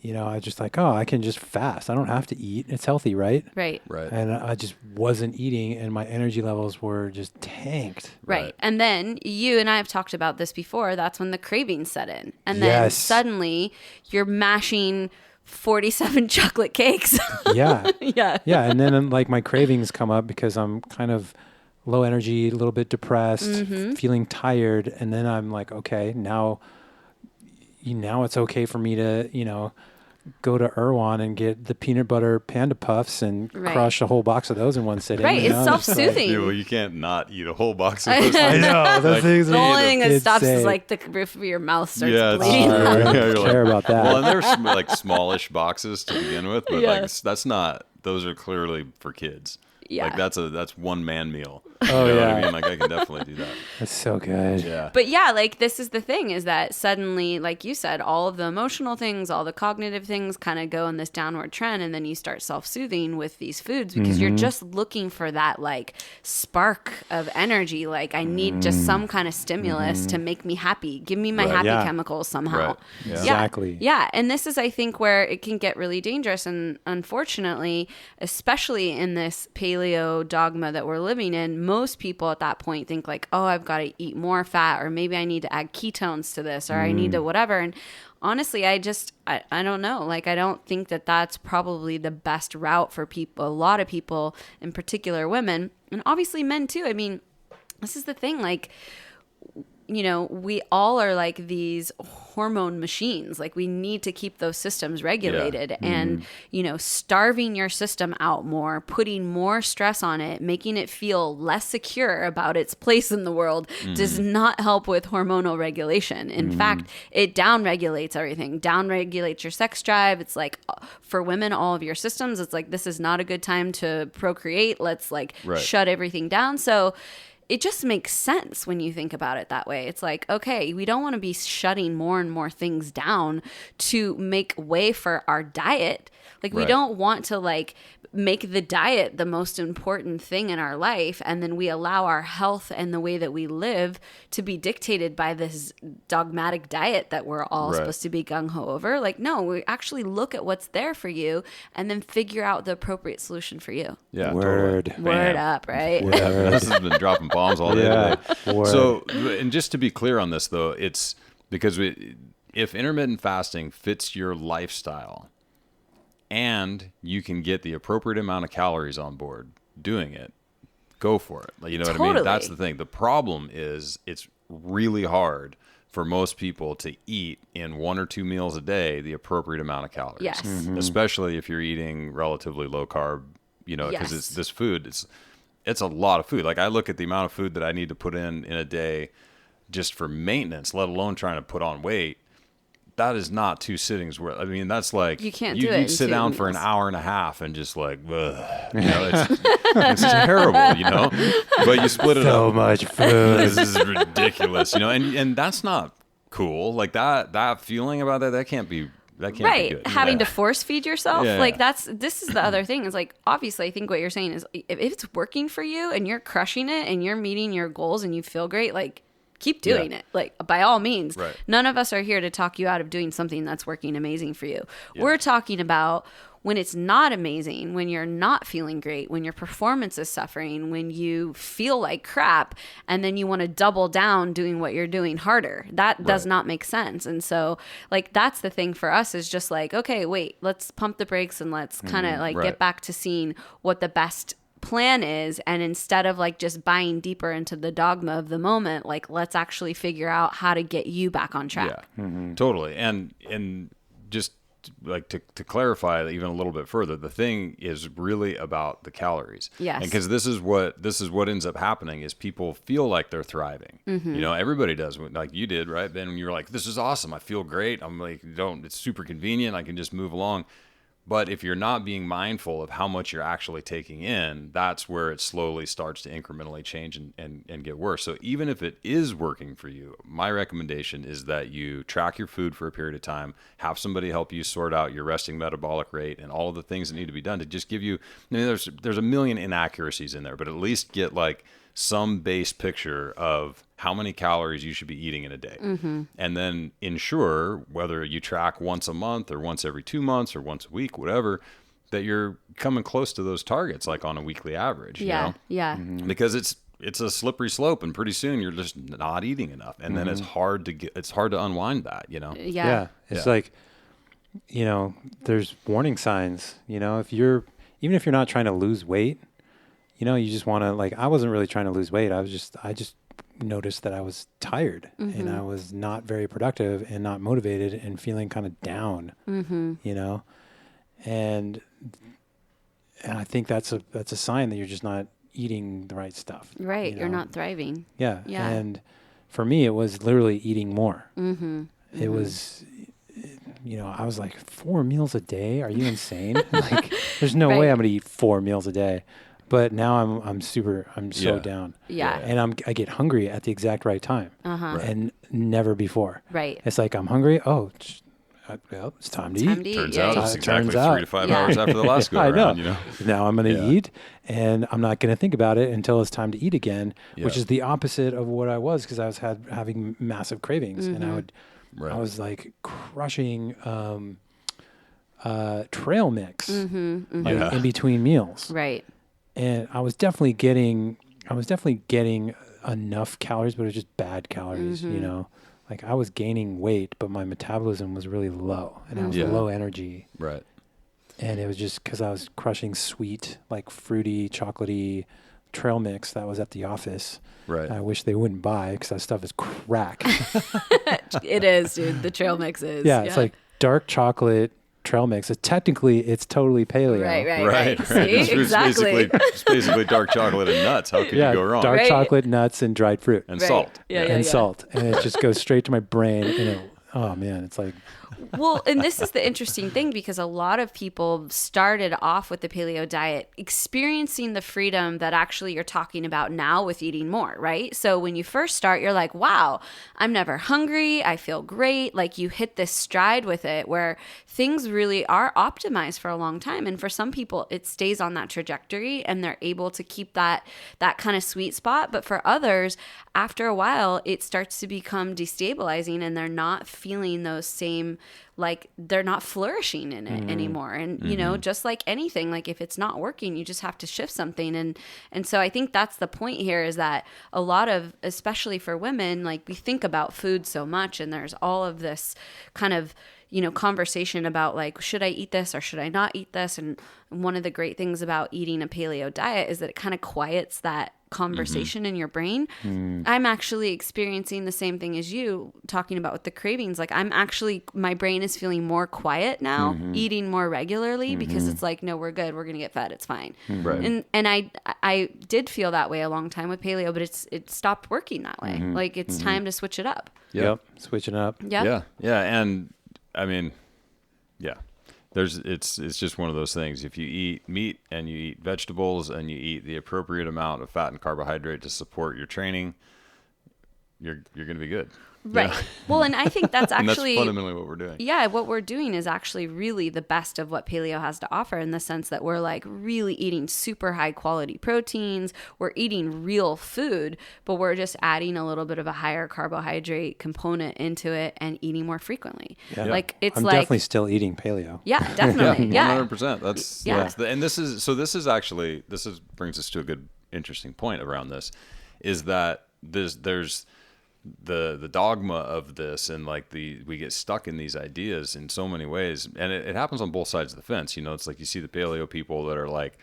you know, I just like, I can just fast. I don't have to eat. It's healthy, right? Right. And I just wasn't eating, and my energy levels were just tanked. Right. And then you and I have talked about this before. That's when the cravings set in. And then suddenly you're mashing 47 chocolate cakes. Yeah. Yeah. And then like my cravings come up because I'm kind of low energy, a little bit depressed, feeling tired. And then I'm like, okay, now it's okay for me to, you know, go to Erewhon and get the peanut butter panda puffs and crush a whole box of those in one sitting. Right. You It's know? self-soothing. Well, you can't not eat a whole box of those. I know. Those things The only thing that stops insane. is like the roof of your mouth starts Yeah, bleeding. I don't care about that. Well, and there's like smallish boxes to begin with, but like that's not. Those are clearly for kids. Yeah. Like that's one man meal. Oh, you know yeah. what I mean? Like I can definitely do that. That's so good. Yeah. But yeah, like this is the thing is that suddenly, like you said, all of the emotional things, all the cognitive things kind of go in this downward trend. And then you start self-soothing with these foods because you're just looking for that like spark of energy. Like I need just some kind of stimulus to make me happy. Give me my happy chemicals somehow. Right. Yeah. Exactly. Yeah. And this is, I think, where it can get really dangerous. And unfortunately, especially in this paleo dogma that we're living in, most people at that point think like, oh, I've got to eat more fat, or maybe I need to add ketones to this, or I need to whatever. And honestly, I don't know. Like, I don't think that that's probably the best route for people, a lot of people, in particular women, and obviously men too. I mean, this is the thing, like, you know, we all are like these hormone machines. Like we need to keep those systems regulated and, you know, starving your system out more, putting more stress on it, making it feel less secure about its place in the world does not help with hormonal regulation. In fact, it downregulates everything, downregulates your sex drive. It's like for women, all of your systems, it's like, this is not a good time to procreate. Let's like shut everything down. So it just makes sense when you think about it that way. It's like, okay, we don't want to be shutting more and more things down to make way for our diet. Like we don't want to like make the diet the most important thing in our life, and then we allow our health and the way that we live to be dictated by this dogmatic diet that we're all supposed to be gung-ho over. Like, no, we actually look at what's there for you and then figure out the appropriate solution for you. Yeah. Word. Totally. Word up, right? Yeah, this has been dropping bombs all day today. Word. So, and just to be clear on this though, it's because if intermittent fasting fits your lifestyle, and you can get the appropriate amount of calories on board doing it, go for it. You know what I mean? That's the thing. The problem is it's really hard for most people to eat in 1 or 2 meals a day the appropriate amount of calories. Yes. Especially if you're eating relatively low carb, you know, because it's this food, it's a lot of food. Like I look at the amount of food that I need to put in a day just for maintenance, let alone trying to put on weight. That is not 2 sittings worth. I mean, that's like you can't do it. You sit down for an hour and a half and just like, ugh, you know, it's terrible, you know. But you split it up. So much food. This is ridiculous, you know. And that's not cool. Like that feeling about that can't be That can't right. be good. Having to force feed yourself. Like Yeah. this is the other thing. Is like, obviously, I think what you're saying is if it's working for you and you're crushing it and you're meeting your goals and you feel great, like, keep doing it. Like, by all means. Right. None of us are here to talk you out of doing something that's working amazing for you. Yeah. We're talking about when it's not amazing, when you're not feeling great, when your performance is suffering, when you feel like crap, and then you want to double down doing what you're doing harder. That does not make sense. And so, like, that's the thing for us is just like, okay, wait, let's pump the brakes and let's kind of like get back to seeing what the best plan is. And instead of like just buying deeper into the dogma of the moment, like, let's actually figure out how to get you back on track. Yeah, totally. And just like to clarify even a little bit further, the thing is really about the calories. Yes. Because this is what ends up happening is people feel like they're thriving. You know, everybody does, like you did, right, Ben? When you're like, this is awesome, I feel great, I'm like, it's super convenient, I can just move along. But if you're not being mindful of how much you're actually taking in, that's where it slowly starts to incrementally change and get worse. So even if it is working for you, my recommendation is that you track your food for a period of time, have somebody help you sort out your resting metabolic rate and all of the things that need to be done to just give you, I mean, there's a million inaccuracies in there, but at least get like some base picture of how many calories you should be eating in a day. And then ensure, whether you track once a month or once every 2 months or once a week, whatever, that you're coming close to those targets, like on a weekly average. Yeah. You know? Yeah. Because it's a slippery slope, and pretty soon you're just not eating enough. And then it's hard to unwind that, you know? Yeah. It's like, you know, there's warning signs, you know, even if you're not trying to lose weight, you know, you just want to, like, I wasn't really trying to lose weight. I just noticed that I was tired and I was not very productive and not motivated and feeling kind of down, you know, and I think that's a sign that you're just not eating the right stuff. Right. You know? You're not thriving. Yeah. Yeah. And for me, it was literally eating more. It was, you know, I was like, 4 meals a day? Are you insane? Like, there's no way I'm going to eat 4 meals a day. But now I'm so down. Yeah. And I get hungry at the exact right time. And never before. Right. It's like, I'm hungry. Oh, well, it's time to eat. Turns Yeah, out yeah. it's exactly Turns out. 3 to 5 hours after the last go I around, know. you know? Now I'm going to eat, and I'm not going to think about it until it's time to eat again, which is the opposite of what I was, because I was having massive cravings, and I was like crushing trail mix in between meals. Right. And I was definitely getting enough calories, but it was just bad calories, you know. Like, I was gaining weight, but my metabolism was really low, and I was low energy. Right. And it was just because I was crushing sweet, like fruity, chocolatey trail mix that was at the office. Right. I wish they wouldn't buy, because that stuff is crack. It is, dude. The trail mix is. Yeah, it's like dark chocolate trail mix. Technically, it's totally paleo. Right. See? It's Exactly. it's basically dark chocolate and nuts. How could you go wrong? Dark chocolate, nuts, and dried fruit. And salt. And salt. And it just goes straight to my brain. And oh, man, it's like... Well, and this is the interesting thing, because a lot of people started off with the paleo diet experiencing the freedom that actually you're talking about now with eating more, right? So when you first start, you're like, wow, I'm never hungry. I feel great. Like, you hit this stride with it where things really are optimized for a long time. And for some people, it stays on that trajectory and they're able to keep that kind of sweet spot. But for others, after a while, it starts to become destabilizing and they're not feeling those same, like, they're not flourishing in it anymore. And, you know, just like anything, like, if it's not working, you just have to shift something. And so I think that's the point here, is that a lot of, especially for women, like, we think about food so much, and there's all of this kind of, you know, conversation about, like, should I eat this or should I not eat this? And one of the great things about eating a paleo diet is that it kind of quiets that conversation in your brain. I'm actually experiencing the same thing as you talking about with the cravings. Like, my brain is feeling more quiet now, eating more regularly, because it's like, no, we're good. We're going to get fed. It's fine. Right. And I did feel that way a long time with paleo, but it stopped working that way. Like, it's time to switch it up. Yep. Switching up. Yep. Yeah. And I mean, it's just one of those things. If you eat meat and you eat vegetables and you eat the appropriate amount of fat and carbohydrate to support your training, you're going to be good. Right. Yeah. Well, and I think that's and actually that's fundamentally what we're doing. Yeah, what we're doing is actually really the best of what paleo has to offer, in the sense that we're like really eating super high quality proteins. We're eating real food, but we're just adding a little bit of a higher carbohydrate component into it and eating more frequently. Yeah. Like I'm definitely still eating paleo. Yeah, definitely. Yeah. 100%. That's and this brings us to a good, interesting point around this, is that there's the dogma of this, and like we get stuck in these ideas in so many ways, and it happens on both sides of the fence. It's like you see the paleo people that are like,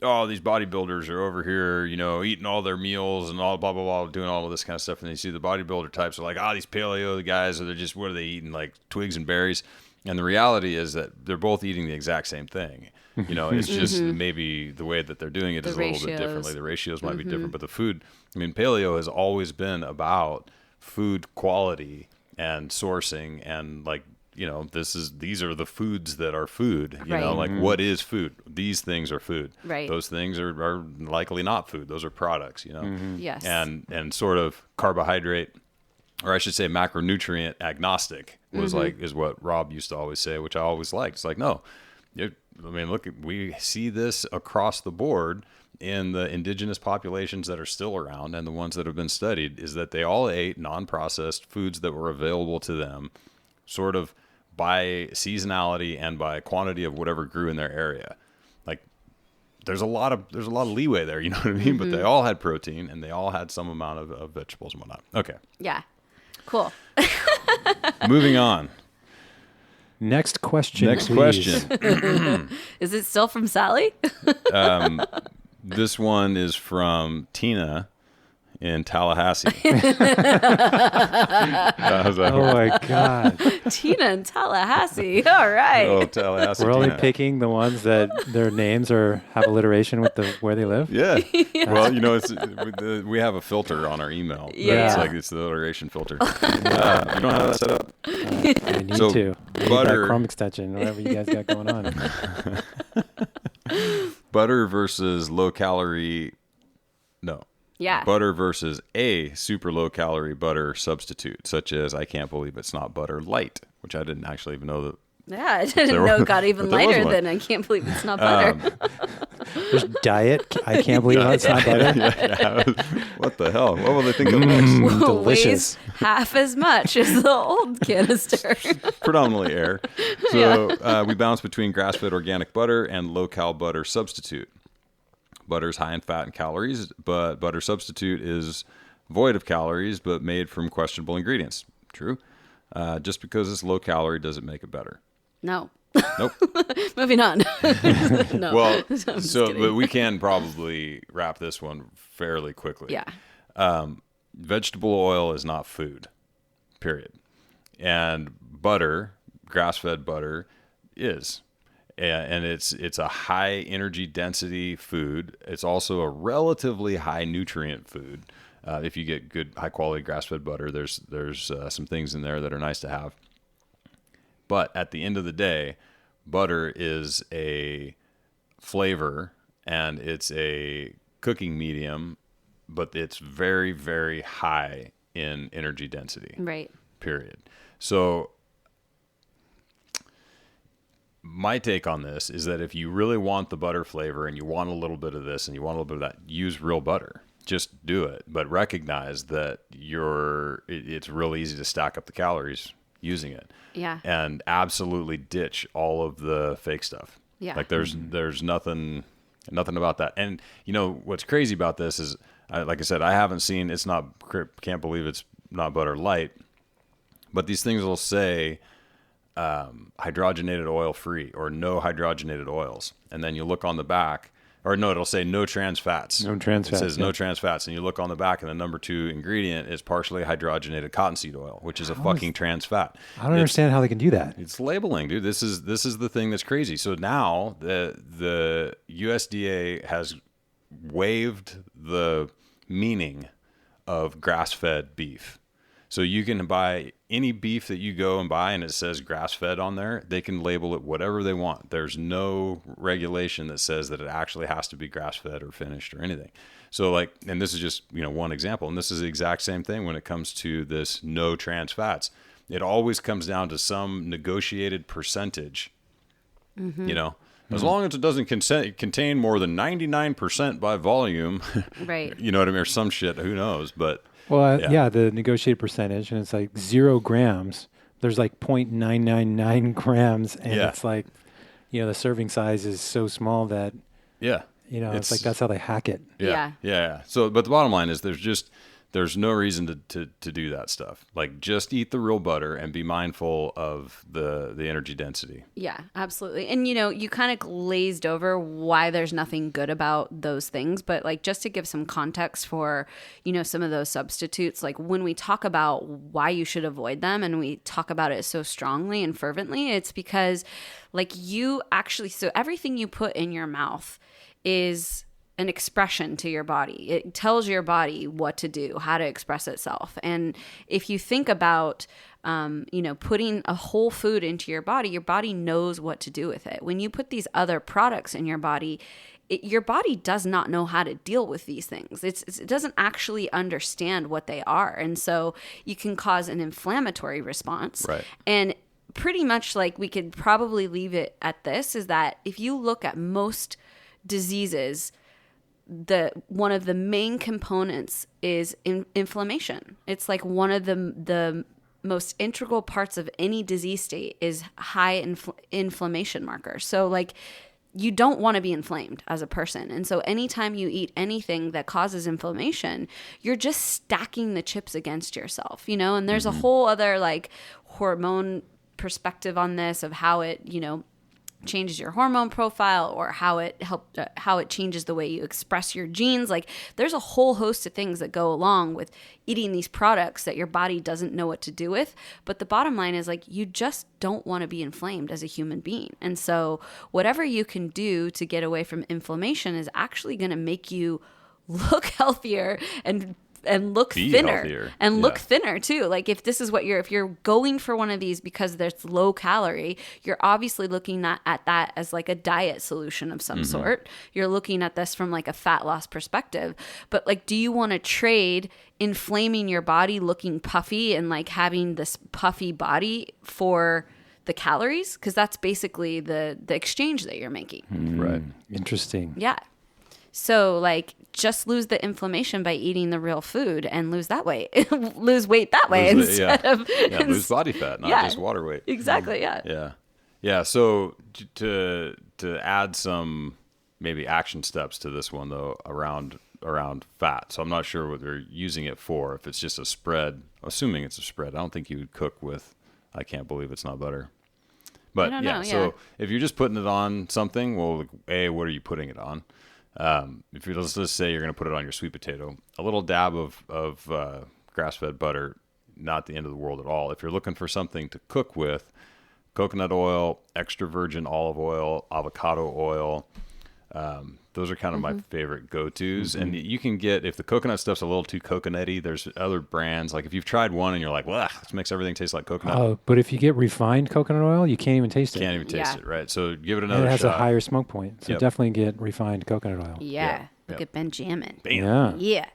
oh, these bodybuilders are over here, eating all their meals and all blah blah blah, doing all of this kind of stuff, and then you see the bodybuilder types are like, these paleo guys, they're just, what are they eating, like twigs and berries? And the reality is that they're both eating the exact same thing. It's just maybe the way that they're doing it is a little bit differently. The ratios might be different, but the food, paleo has always been about food quality and sourcing, and like, these are the foods that are food, like what is food? These things are food. Right. Those things are likely not food. Those are products, Yes. And sort of carbohydrate, or I should say macronutrient agnostic is what Rob used to always say, which I always liked. It's like, no, look, we see this across the board in the indigenous populations that are still around and the ones that have been studied, is that they all ate non-processed foods that were available to them sort of by seasonality and by quantity of whatever grew in their area. Like there's a lot of leeway there, you know what I mean? But they all had protein and they all had some amount of vegetables and whatnot. Okay. Yeah. Cool. Moving on. Next question. Is it still from Sally? This one is from Tina in Tallahassee. Oh my God. Tina in Tallahassee. All right. Oh, Tallahassee. We're only Tina. picking the ones that their names have alliteration with where they live. Yeah. Well, we have a filter on our email. Yeah. It's the alliteration filter. You don't have that set up? I need to. Butter. That Chrome extension, whatever you guys got going on. Butter versus low calorie. No. Yeah. Butter versus a super low calorie butter substitute, such as I can't believe it's not butter light, which I didn't actually even know that. Yeah, I didn't know it got even lighter than I can't believe it's not butter. There's diet. I can't believe it's not butter. Yeah. What the hell? What will they think of next? Delicious. Weighs half as much as the old canister. Predominantly air. So we bounce between grass-fed organic butter and low-cal butter substitute. Butter is high in fat and calories, but butter substitute is void of calories, but made from questionable ingredients. True. Just because it's low calorie doesn't make it better. No. Nope. Moving on. No. Well, but we can probably wrap this one fairly quickly. Yeah. Vegetable oil is not food, period. And butter, grass-fed butter, is. And it's a high energy density food. It's also a relatively high nutrient food. If you get good high quality grass-fed butter, there's some things in there that are nice to have. But at the end of the day, butter is a flavor and it's a cooking medium, but it's very, very high in energy density. Right. Period. So my take on this is that if you really want the butter flavor and you want a little bit of this and you want a little bit of that, use real butter. Just do it. But recognize that it's real easy to stack up the calories using it. Yeah. And absolutely ditch all of the fake stuff. Yeah. Like there's nothing about that. And what's crazy about this is, like I said, I haven't seen, can't believe it's not butter light, but these things will say hydrogenated oil free or no hydrogenated oils. And then you look on the back, or no, it'll say no trans fats. No trans fats. It says no trans fats. And you look on the back and the number 2 ingredient is partially hydrogenated cottonseed oil, which is a fucking trans fat. I don't understand how they can do that. It's labeling, dude. This is the thing that's crazy. So now the USDA has waived the meaning of grass-fed beef. So you can buy any beef that you go and buy and it says grass-fed on there, they can label it whatever they want. There's no regulation that says that it actually has to be grass-fed or finished or anything. So like, and this is just, one example, and this is the exact same thing when it comes to this no trans fats. It always comes down to some negotiated percentage, as long as it doesn't contain more than 99% by volume, right? You know what I mean? Or some shit, who knows, but. Well, the negotiated percentage, and it's like 0 grams. There's like 0.999 grams, and it's like, the serving size is so small that, it's like that's how they hack it. Yeah. So, but the bottom line is there's no reason to do that stuff. Like, just eat the real butter and be mindful of the energy density. Yeah, absolutely. And, you kind of glazed over why there's nothing good about those things. But like, just to give some context for, some of those substitutes, like when we talk about why you should avoid them and we talk about it so strongly and fervently, it's because like so everything you put in your mouth is an expression to your body. It tells your body what to do, how to express itself. And if you think about, putting a whole food into your body knows what to do with it. When you put these other products in your body does not know how to deal with these things. It doesn't actually understand what they are. And so you can cause an inflammatory response. Right. And pretty much like we could probably leave it at this, is that if you look at most diseases, one of the main components is inflammation. It's like one of the most integral parts of any disease state is high inflammation markers. So like, you don't want to be inflamed as a person. And so anytime you eat anything that causes inflammation, you're just stacking the chips against yourself, and there's a whole other like hormone perspective on this of how it, changes your hormone profile, or how it changes the way you express your genes. Like, there's a whole host of things that go along with eating these products that your body doesn't know what to do with. But the bottom line is like, you just don't want to be inflamed as a human being. And so whatever you can do to get away from inflammation is actually going to make you look healthier and look thinner healthier. And look thinner too. Like, if this is what if you're going for one of these because there's low calorie, you're obviously looking at that as like a diet solution of some sort. You're looking at this from like a fat loss perspective. But like, do you want to trade inflaming your body, looking puffy and like having this puffy body for the calories? Because that's basically the exchange that you're making. Right. Interesting. Yeah. So like, just lose the inflammation by eating the real food and lose that weight, lose weight that way instead of lose body fat, not just water weight. Exactly. Yeah. Yeah. So to add some maybe action steps to this one though, around fat. So I'm not sure what they're using it for. If it's just a spread, assuming it's a spread, I don't think you would cook with, I can't believe it's not butter. But so if you're just putting it on something, well, what are you putting it on? If you let's just say you're going to put it on your sweet potato, a little dab of grass-fed butter, not the end of the world at all. If you're looking for something to cook with, coconut oil, extra virgin olive oil, avocado oil, those are kind of my favorite go-tos. And you can get, if the coconut stuff's a little too coconutty, there's other brands. Like if you've tried one and you're like, well, this makes everything taste like coconut. Oh, but if you get refined coconut oil, you can't even taste it. Can't even taste it, right? So give it another shot. And it has a higher smoke point. So definitely get refined coconut oil. Yeah. Look at Benjamin. Bam. Yeah.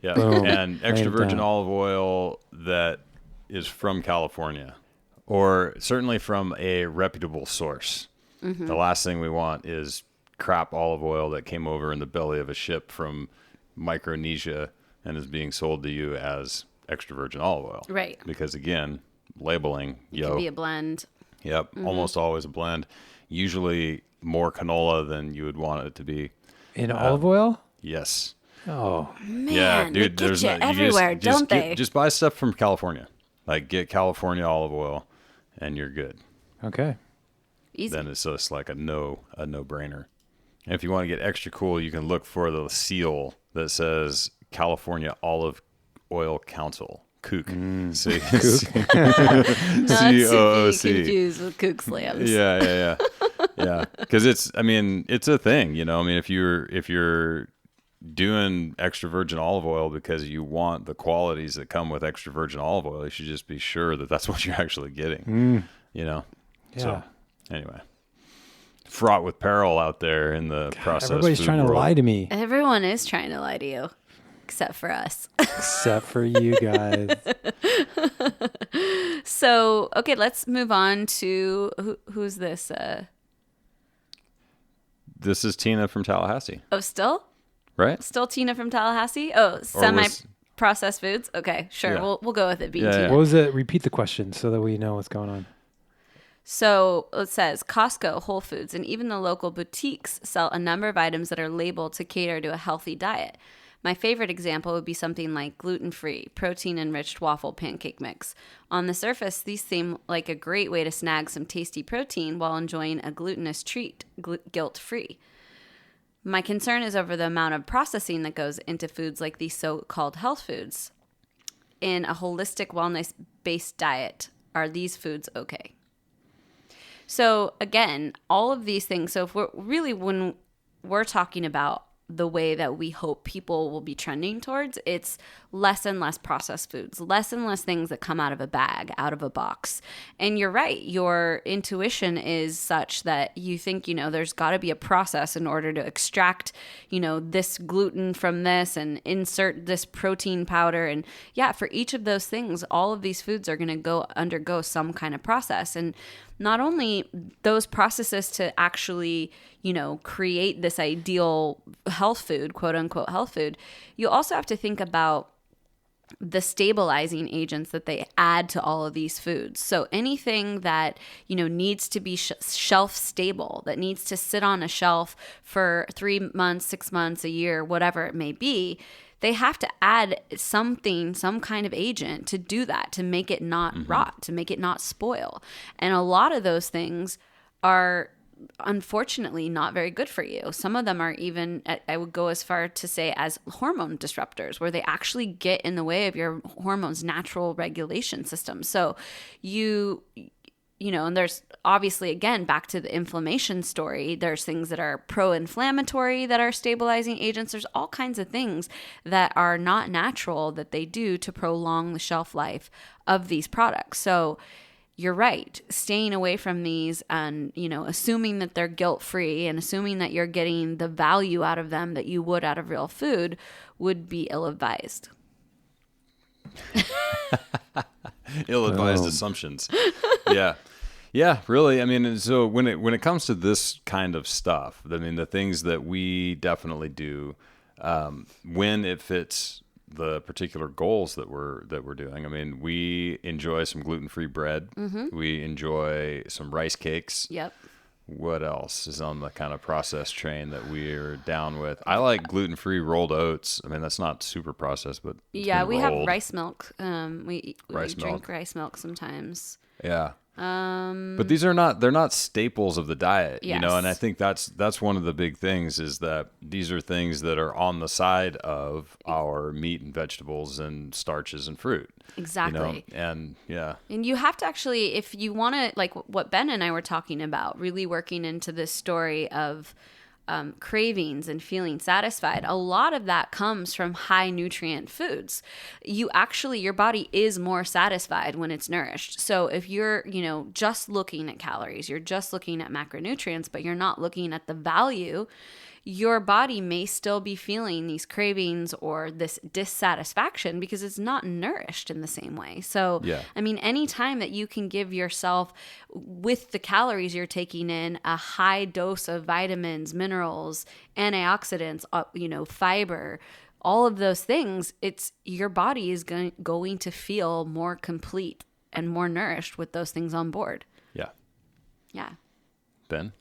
Yeah. Boom. And extra virgin olive oil that is from California, or certainly from a reputable source. The last thing we want is crap olive oil that came over in the belly of a ship from Micronesia and is being sold to you as extra virgin olive oil. Right. Because again, labeling, It could be a blend. Yep. Almost always a blend. Usually more canola than you would want it to be. In olive oil? Yes. Oh. Man, Yeah, dude. they get There's you everywhere, don't they? Just buy stuff from California. Like get California olive oil and you're good. Okay. Easy. Then it's just like a no-brainer. And if you want to get extra cool, you can look for the seal that says California Olive Oil Council. Kook. Not to be confused with Kook slams. Yeah. Because it's a thing, you know. I mean, if you're doing extra virgin olive oil because you want the qualities that come with extra virgin olive oil, you should just be sure that that's what you're actually getting, you know? Yeah. So anyway, fraught with peril out there in the process. Everybody's trying to lie to me. Everyone is trying to lie to you, except for us. Except for you guys. So, okay, let's move on to who's this? This is Tina from Tallahassee. Oh, still? Right? Still Tina from Tallahassee? Oh, semi-processed foods? Okay, sure. Yeah. We'll go with it being Tina. What was it? Repeat the question so that we know what's going on. So it says Costco, Whole Foods, and even the local boutiques sell a number of items that are labeled to cater to a healthy diet. My favorite example would be something like gluten-free, protein-enriched waffle pancake mix. On the surface, these seem like a great way to snag some tasty protein while enjoying a glutinous treat, guilt-free. My concern is over the amount of processing that goes into foods like these so-called health foods. In a holistic, wellness-based diet, are these foods okay? So again, all of these things, so if when we're talking about the way that we hope people will be trending towards, it's less and less processed foods, less and less things that come out of a bag, out of a box. And you're right, your intuition is such that you think, there's got to be a process in order to extract, this gluten from this and insert this protein powder. And yeah, for each of those things, all of these foods are going to undergo some kind of process. And not only those processes to actually, create this ideal health food, quote unquote health food, you also have to think about the stabilizing agents that they add to all of these foods. So anything that, needs to be shelf stable, that needs to sit on a shelf for 3 months, 6 months, a year, whatever it may be, they have to add some kind of agent to do that, to make it not rot, to make it not spoil. And a lot of those things are unfortunately not very good for you. Some of them are even, I would go as far to say, as hormone disruptors, where they actually get in the way of your hormones' natural regulation system. So and there's obviously, again, back to the inflammation story, there's things that are pro-inflammatory that are stabilizing agents. There's all kinds of things that are not natural that they do to prolong the shelf life of these products. So you're right, staying away from these and, assuming that they're guilt-free and assuming that you're getting the value out of them that you would out of real food would be ill-advised. Ill-advised assumptions. Yeah, really. I mean, so when it comes to this kind of stuff, I mean, the things that we definitely do, when it fits the particular goals that we're doing. I mean, we enjoy some gluten-free bread. We enjoy some rice cakes. Yep. What else is on the kind of processed train that we're down with? I like gluten-free rolled oats. I mean, that's not super processed, but yeah, we have rice milk. We drink rice milk sometimes. Yeah. But they're not staples of the diet, yes. And I think that's one of the big things is that these are things that are on the side of our meat and vegetables and starches and fruit. Exactly. And yeah. And you have to actually, if you want to, like what Ben and I were talking about, really working into this story of cravings and feeling satisfied, a lot of that comes from high nutrient foods. Your body is more satisfied when it's nourished. So if you're, just looking at calories, you're just looking at macronutrients, but you're not looking at the value, your body may still be feeling these cravings or this dissatisfaction because it's not nourished in the same way. So, yeah. I mean, anytime that you can give yourself, with the calories you're taking in, a high dose of vitamins, minerals, antioxidants, fiber, all of those things, your body is going to feel more complete and more nourished with those things on board. Yeah. Yeah. Ben?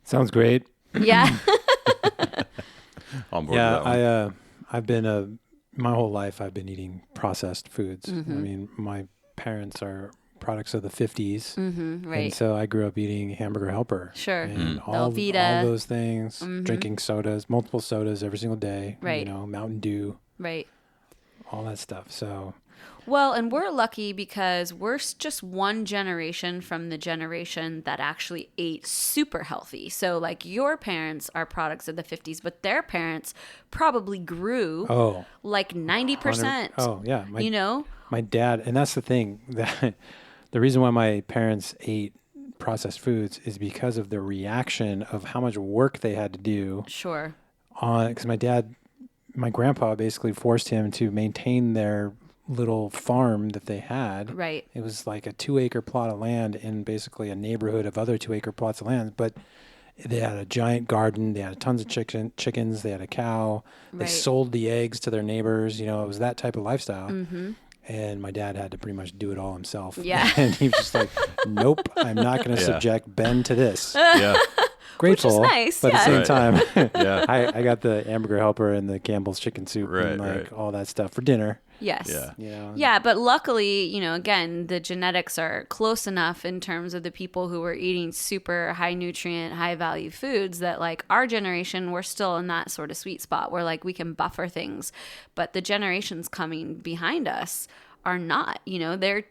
Sounds great. Yeah. On board with that one. I've been my whole life I've been eating processed foods. I mean, my parents are products of the 50s. Right. And so I grew up eating Hamburger Helper. Sure. And all those things, drinking sodas, multiple sodas every single day. Right. Mountain Dew. Right. all that stuff. So, well, and we're lucky because we're just one generation from the generation that actually ate super healthy. So like your parents are products of the 50s, but their parents probably grew like 90%. Oh, yeah. You know? My dad, and that's the thing, that the reason why my parents ate processed foods is because of the reaction of how much work they had to do. Sure. Because my grandpa basically forced him to maintain their little farm that they had. Right. It was like a 2-acre plot of land in basically a neighborhood of other 2-acre plots of land. But they had a giant garden. They had tons of chickens. They had a cow. They Right. sold the eggs to their neighbors. You know, it was that type of lifestyle. Mm-hmm. And my dad had to pretty much do it all himself. Yeah. And he was just like, nope, I'm not going to subject Ben to this. Yeah. Grateful, which is nice, but at the same time, Yeah. I got the hamburger helper and the Campbell's chicken soup and Right. all that stuff for dinner. Yes. Yeah. You know? Yeah, but luckily, you know, again, the genetics are close enough in terms of the people who were eating super high nutrient, high value foods that like our generation, we're still in that sort of sweet spot where like we can buffer things. But the generations coming behind us are not, you know, they're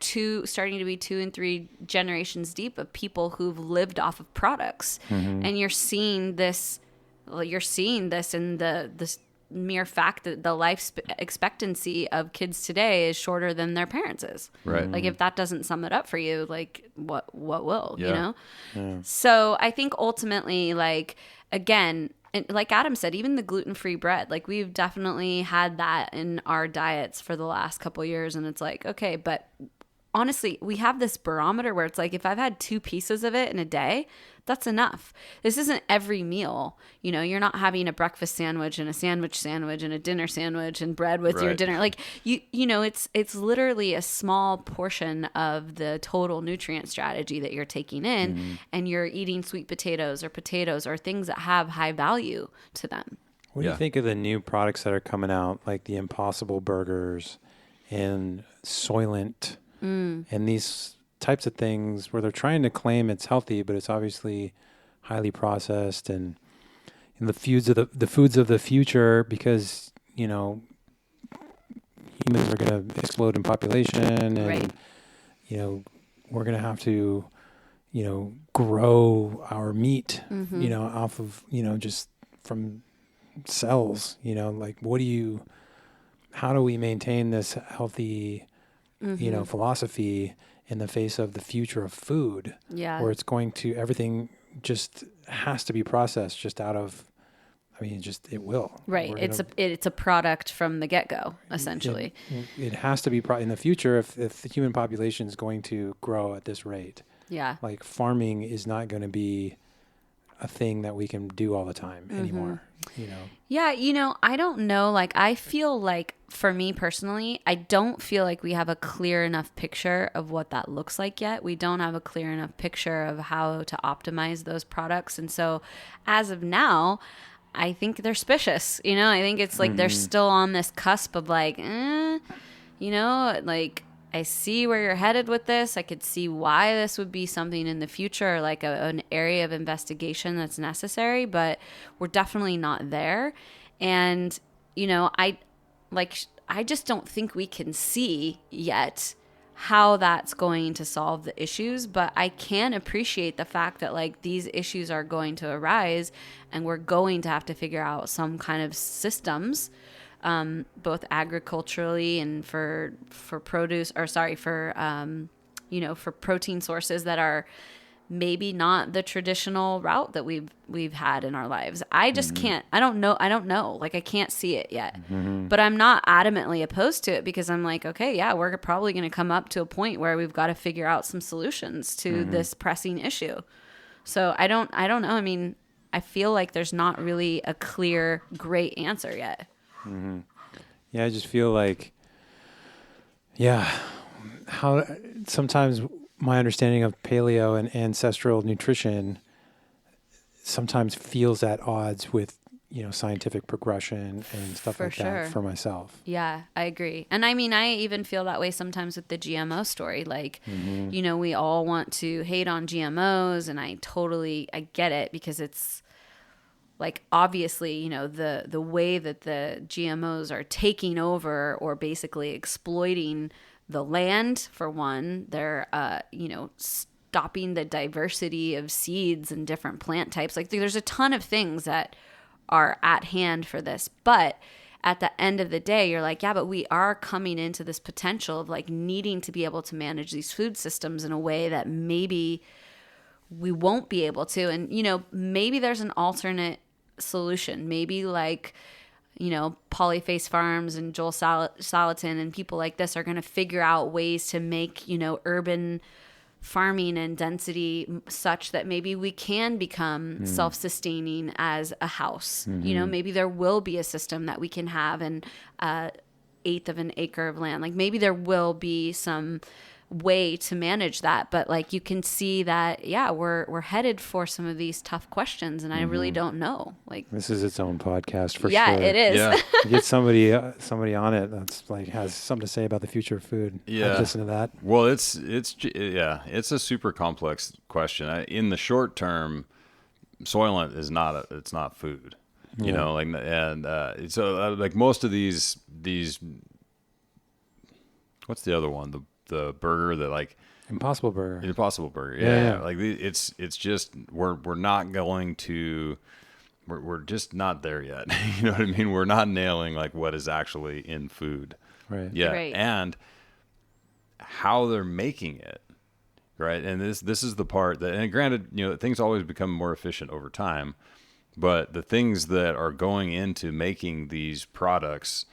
starting to be 2 and 3 generations deep of people who've lived off of products. Mm-hmm. And you're seeing this in the mere fact that the life expectancy of kids today is shorter than their parents is. Right. Like if that doesn't sum it up for you, like what will, you Yeah. know? Yeah. So I think ultimately, like, again, and like Adam said, even the gluten-free bread, like we've definitely had that in our diets for the last couple years. And it's like, okay, but honestly, we have this barometer where it's like, if I've had 2 pieces of it in a day, that's enough. This isn't every meal. You know, you're not having a breakfast sandwich and a sandwich and a dinner sandwich and bread with your Right. dinner. Like you know, it's literally a small portion of the total nutrient strategy that you're taking in, and you're eating sweet potatoes or things that have high value to them. What do you think of the new products that are coming out, like the Impossible Burgers and Soylent and these types of things where they're trying to claim it's healthy, but it's obviously highly processed and the foods of the future, because, you know, humans are going to explode in population and, Right. you know, we're going to have to, you know, grow our meat, you know, off of, you know, just from cells, you know, like how do we maintain this healthy, you know, philosophy in the face of the future of food, where it's going to, everything just has to be processed just out of, I mean, it will. Right. It's a product from the get-go, essentially. It has to be in the future if the human population is going to grow at this rate. Yeah. Like farming is not going to be a thing that we can do all the time anymore, you know? Yeah, you know, I don't know. Like, I feel like, for me personally, I don't feel like we have a clear enough picture of what that looks like yet. We don't have a clear enough picture of how to optimize those products. And so, as of now, I think they're suspicious. You know, I think it's like they're still on this cusp of like, you know, like, I see where you're headed with this. I could see why this would be something in the future, like an area of investigation that's necessary, but we're definitely not there. And, you know, I just don't think we can see yet how that's going to solve the issues, but I can appreciate the fact that like these issues are going to arise and we're going to have to figure out some kind of systems, both agriculturally and for protein sources that are maybe not the traditional route that we've had in our lives. I just can't. I don't know. Like I can't see it yet. But I'm not adamantly opposed to it because I'm like, okay, yeah, we're probably going to come up to a point where we've got to figure out some solutions to this pressing issue. So I don't know. I mean, I feel like there's not really a clear, great answer yet. Yeah, I just feel like, how sometimes my understanding of paleo and ancestral nutrition sometimes feels at odds with, you know, scientific progression and stuff For like sure. that for myself. Yeah, I agree. And I mean, I even feel that way sometimes with the GMO story. Like, you know, we all want to hate on GMOs and I get it because it's like obviously, you know, the way that the GMOs are taking over or basically exploiting the land, for one, they're, you know, stopping the diversity of seeds and different plant types. Like there's a ton of things that are at hand for this. But at the end of the day, you're like, yeah, but we are coming into this potential of like needing to be able to manage these food systems in a way that maybe we won't be able to. And, you know, maybe there's an alternate solution. Maybe like, you know, Polyface Farms and Joel Salatin and people like this are going to figure out ways to make, you know, urban farming and density such that maybe we can become self-sustaining as a house. You know, maybe there will be a system that we can have an eighth of an acre of land. Like maybe there will be some way to manage that, but like you can see that, yeah, we're headed for some of these tough questions, and I really don't know. Like this is its own podcast for sure. Yeah, it is. Yeah. Get somebody on it that's like has something to say about the future of food. Yeah. I'd listen to that. Well, it's a super complex question. In the short term, Soylent is it's not food. You know, like, and so like most of these what's the other one? The burger that like Impossible Burger. Yeah. Like it's just we're not going to we're just not there yet. You know what I mean? We're not nailing like what is actually in food. Right. Yeah. Right. And how they're making it. Right. And this is the part that, and granted, you know, things always become more efficient over time, but the things that are going into making these products,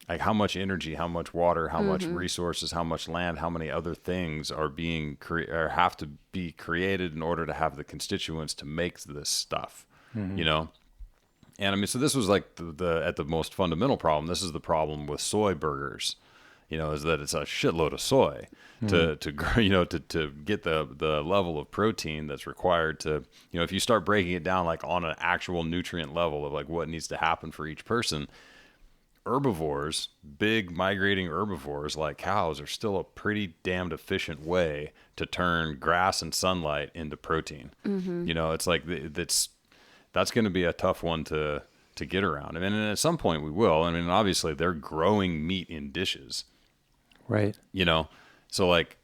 like how much energy, how much water, how much resources, how much land, how many other things are being or have to be created in order to have the constituents to make this stuff, you know? And I mean, so this was like at the most fundamental problem. This is the problem with soy burgers, you know, is that it's a shitload of soy to you know, to get the level of protein that's required to, you know, if you start breaking it down like on an actual nutrient level of like what needs to happen for each person. Herbivores, big migrating herbivores like cows, are still a pretty damned efficient way to turn grass and sunlight into protein. You know, it's like that's going to be a tough one to get around. I mean, and at some point we will. I mean, obviously they're growing meat in dishes, Right. you know, so like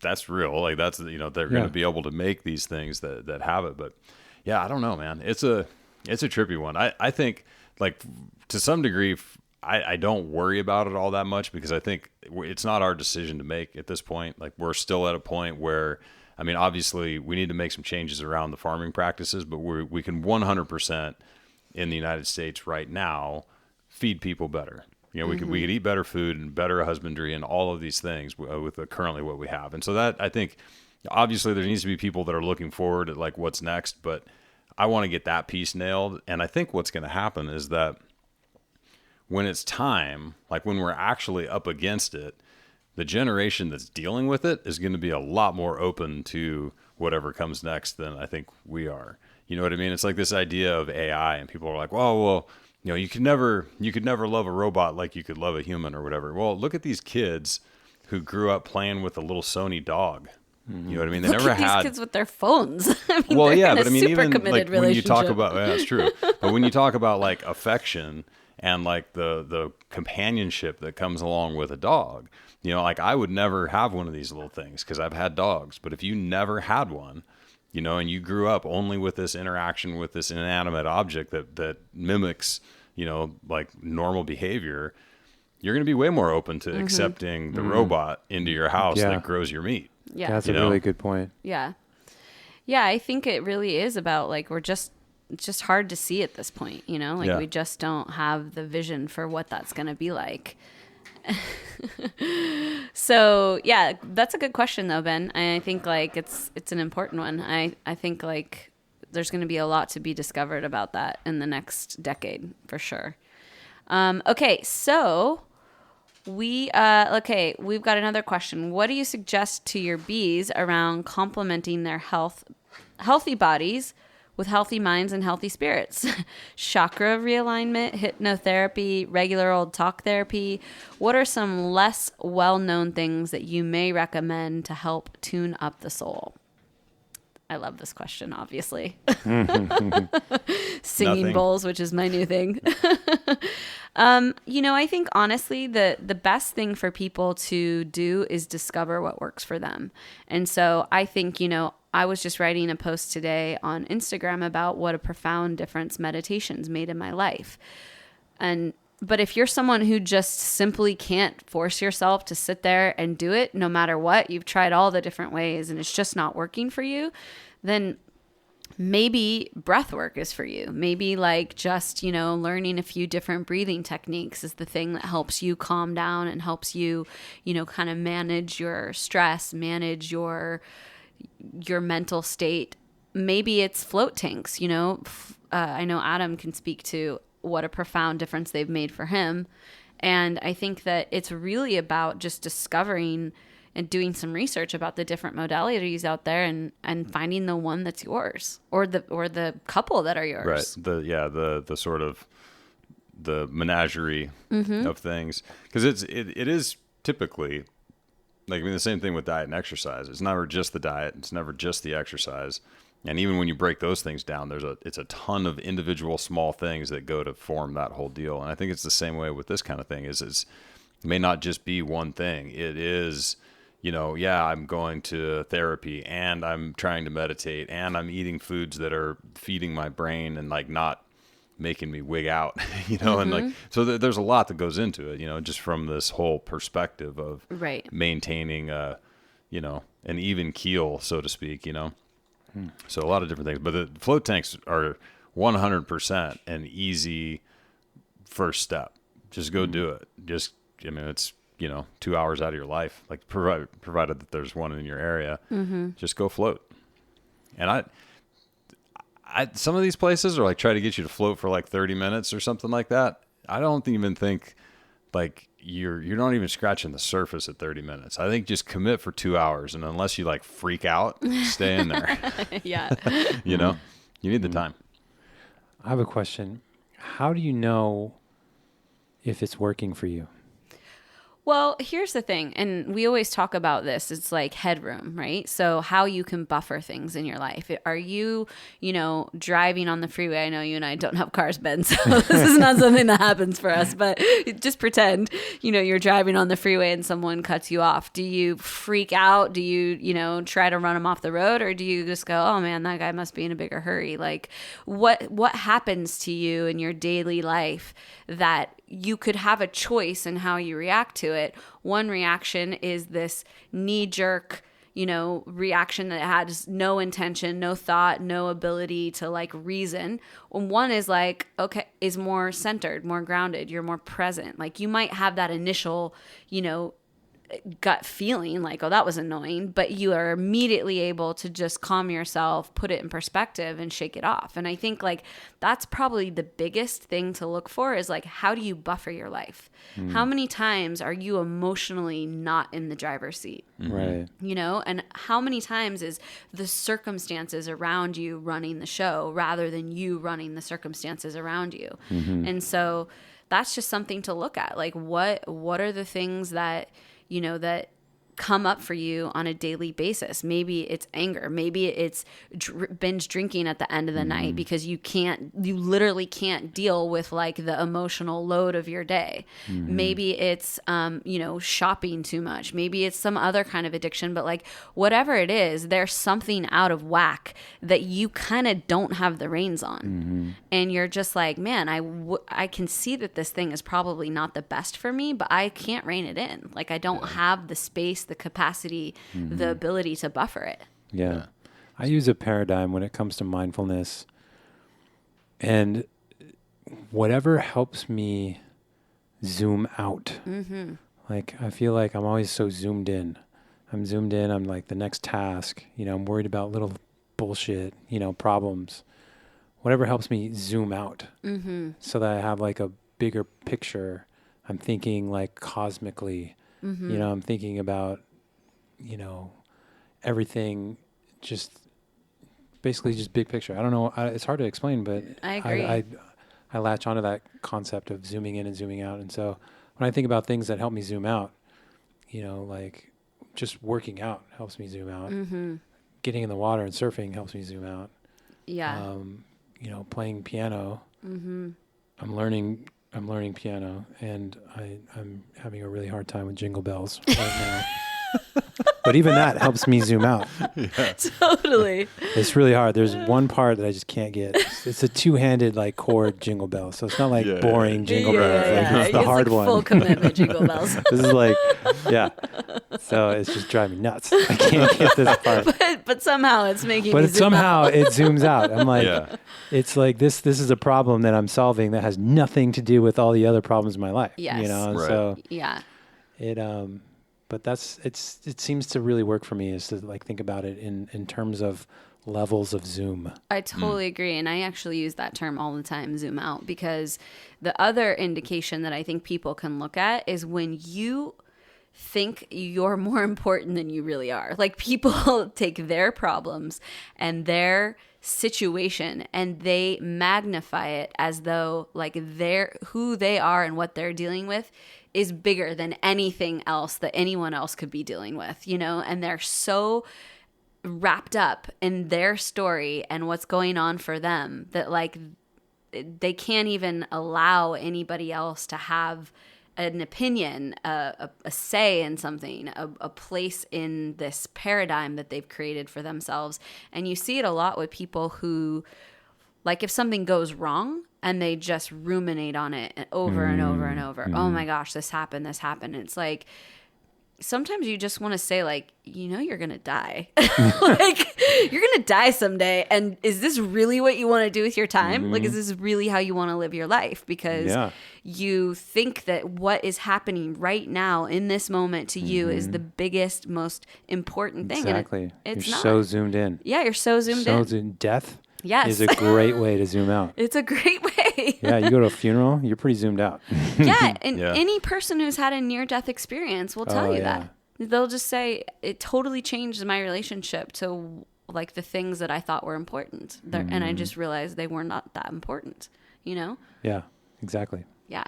that's real. Like that's, you know, they're going to be able to make these things that have it. But yeah, I don't know, man. It's a trippy one. I think, like, to some degree, I don't worry about it all that much because I think it's not our decision to make at this point. Like, we're still at a point where, I mean, obviously we need to make some changes around the farming practices, but we can 100% in the United States right now feed people better. You know, we could eat better food and better husbandry and all of these things with currently what we have. And so that, I think, obviously there needs to be people that are looking forward at like what's next, but I want to get that piece nailed. And I think what's going to happen is that when it's time, like when we're actually up against it, the generation that's dealing with it is going to be a lot more open to whatever comes next than I think we are. You know what I mean? It's like this idea of AI, and people are like, well, you know, you could never love a robot like you could love a human or whatever. Well, look at these kids who grew up playing with a little Sony dog. You know what I mean? They never had these kids with their phones. I mean, well, yeah, in a but I mean, super even like committed when you talk relationship. about, yeah, it's true. But when you talk about like affection and like the companionship that comes along with a dog, you know, like I would never have one of these little things because I've had dogs. But if you never had one, you know, and you grew up only with this interaction with this inanimate object that mimics, you know, like normal behavior, you're going to be way more open to accepting the robot into your house that grows your meat. Yeah. That's a really good point. Yeah. Yeah, I think it really is about like it's just hard to see at this point, you know? Like we just don't have the vision for what that's going to be like. So, yeah, that's a good question though, Ben. I think like it's an important one. I think like there's going to be a lot to be discovered about that in the next decade for sure. Okay, so we've got another question. What do you suggest to your bees around complementing their healthy bodies with healthy minds and healthy spirits? Chakra realignment, hypnotherapy, regular old talk therapy. What are some less well-known things that you may recommend to help tune up the soul? I love this question, obviously. Singing Nothing. bowls, which is my new thing. I think honestly, the best thing for people to do is discover what works for them. And so I think, I was just writing a post today on Instagram about what a profound difference meditation's made in my life. But if you're someone who just simply can't force yourself to sit there and do it, no matter what, you've tried all the different ways and it's just not working for you, then maybe breath work is for you. Maybe like just, learning a few different breathing techniques is the thing that helps you calm down and helps you, kind of manage your stress, manage your mental state. Maybe it's float tanks, I know Adam can speak to what a profound difference they've made for him. And I think that it's really about just discovering and doing some research about the different modalities out there and finding the one that's yours or the couple that are yours. Right. The sort of the menagerie of things. Because it is typically like, the same thing with diet and exercise. It's never just the diet. It's never just the exercise. And even when you break those things down, it's a ton of individual small things that go to form that whole deal. And I think it's the same way with this kind of thing. It may not just be one thing. It is, I'm going to therapy and I'm trying to meditate and I'm eating foods that are feeding my brain and like not making me wig out, and like, so there's a lot that goes into it, just from this whole perspective of maintaining, an even keel, so to speak, So a lot of different things, but the float tanks are 100% an easy first step. Just go do it. Just, it's, 2 hours out of your life, like provided that there's one in your area, just go float. And I some of these places are like try to get you to float for like 30 minutes or something like that. I don't even think like you're not even scratching the surface at 30 minutes. I think just commit for 2 hours. And unless you like freak out, stay in there. Yeah. You need the time. I have a question. How do you know if it's working for you? Well, here's the thing, and we always talk about this. It's like headroom, right? So how you can buffer things in your life. Are you, driving on the freeway? I know you and I don't have cars, Ben, so this is not something that happens for us, but just pretend, you're driving on the freeway and someone cuts you off. Do you freak out? Do you, try to run them off the road? Or do you just go, oh man, that guy must be in a bigger hurry? Like what happens to you in your daily life that you could have a choice in how you react to it? One reaction is this knee-jerk, reaction that has no intention, no thought, no ability to like reason. And one is like, okay, is more centered, more grounded. You're more present. Like you might have that initial, gut feeling like, oh, that was annoying, but you are immediately able to just calm yourself, put it in perspective and shake it off. And I think like that's probably the biggest thing to look for is like, how do you buffer your life? How many times are you emotionally not in the driver's seat? Right. And how many times is the circumstances around you running the show rather than you running the circumstances around you? And so that's just something to look at. Like what are the things that that come up for you on a daily basis? Maybe it's anger. Maybe it's binge drinking at the end of the night because you literally can't deal with like the emotional load of your day. Maybe it's, shopping too much. Maybe it's some other kind of addiction, but like whatever it is, there's something out of whack that you kind of don't have the reins on. And you're just like, man, I can see that this thing is probably not the best for me, but I can't rein it in. Like I don't have the space, the capacity, the ability to buffer it. Yeah. I use a paradigm when it comes to mindfulness, and whatever helps me zoom out. Like I feel like I'm always so zoomed in. I'm like the next task, I'm worried about little bullshit, problems. Whatever helps me zoom out so that I have like a bigger picture. I'm thinking like cosmically, I'm thinking about, everything, just basically just big picture. I don't know. It's hard to explain, but I agree. I latch onto that concept of zooming in and zooming out. And so when I think about things that help me zoom out, like just working out helps me zoom out. getting in the water and surfing helps me zoom out. Yeah. You know, playing piano. Mm-hmm. I'm learning piano, and I'm having a really hard time with Jingle Bells right now. But even that helps me zoom out. Yeah. Totally. It's really hard. There's one part that I just can't get. It's a two-handed like chord Jingle Bell, so it's not like boring Jingle Bells. Like, it's the hard like one. Full commitment Jingle Bells. This is like, So it's just driving me nuts. I can't get this part. But somehow it's making. But me zoom out. it zooms out. I'm like, it's like this is a problem that I'm solving that has nothing to do with all the other problems in my life. Yes. You know, Right. so it but it seems to really work for me is to like think about it in terms of levels of zoom. I totally agree. And I actually use that term all the time, zoom out, because the other indication that I think people can look at is when you think you're more important than you really are. Like people take their problems and their situation and they magnify it as though like who they are and what they're dealing with is bigger than anything else that anyone else could be dealing with, you know, and they're so wrapped up in their story and what's going on for them that like they can't even allow anybody else to have an opinion, a say in something, a place in this paradigm that they've created for themselves. And you see it a lot with people who, like if something goes wrong and they just ruminate on it over and over and over. Oh my gosh, this happened. And it's like, sometimes you just want to say like, you know, you're going to die. Like you're going to die someday. And is this really what you want to do with your time? Like, is this really how you want to live your life? Because you think that what is happening right now in this moment to you is the biggest, most important thing. Exactly. And it's you're not. So zoomed in. Yeah, you're so zoomed in. Death is a great way to zoom out. It's a great way. Yeah, you go to a funeral, you're pretty zoomed out. Yeah, and any person who's had a near-death experience will tell you that. They'll just say, it totally changed my relationship to like the things that I thought were important. And I just realized they were not that important, you know? Yeah, exactly. Yeah.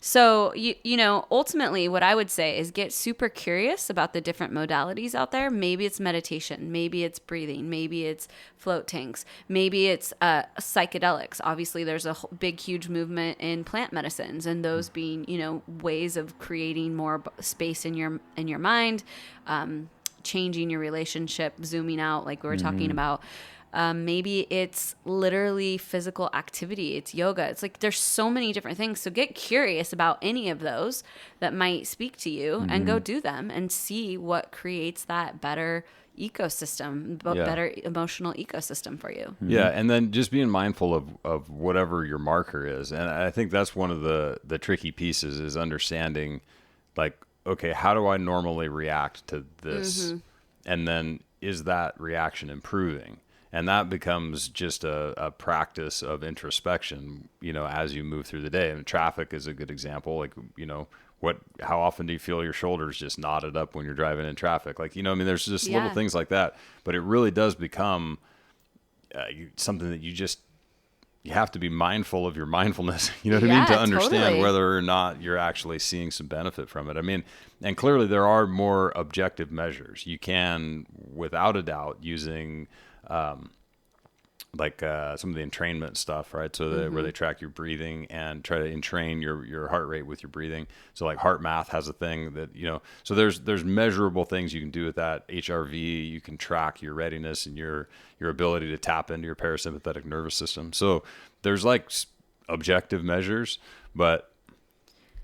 So, you know, ultimately what I would say is get super curious about the different modalities out there. Maybe it's meditation. Maybe it's breathing. Maybe it's float tanks. Maybe it's psychedelics. Obviously, there's a big, huge movement in plant medicines and those being, you know, ways of creating more space in your mind, changing your relationship, zooming out like we were talking about. Maybe it's literally physical activity. It's yoga. It's like there's so many different things. So get curious about any of those that might speak to you and go do them and see what creates that better ecosystem, better emotional ecosystem for you. Yeah, and then just being mindful of whatever your marker is. And I think that's one of the tricky pieces is understanding like, okay, how do I normally react to this? And then is that reaction improving? And that becomes just a practice of introspection, you know, as you move through the day. And traffic is a good example. Like, you know, how often do you feel your shoulders just knotted up when you're driving in traffic? Like, you know, I mean, there's just little things like that. But it really does become something that you have to be mindful of your mindfulness, you know what I mean? To understand whether or not you're actually seeing some benefit from it. I mean, and clearly there are more objective measures. You can, without a doubt, using some of the entrainment stuff, right? So where they track your breathing and try to entrain your heart rate with your breathing. So like Heart Math has a thing that, you know, so there's measurable things you can do with that. HRV, you can track your readiness and your ability to tap into your parasympathetic nervous system. So there's like objective measures, but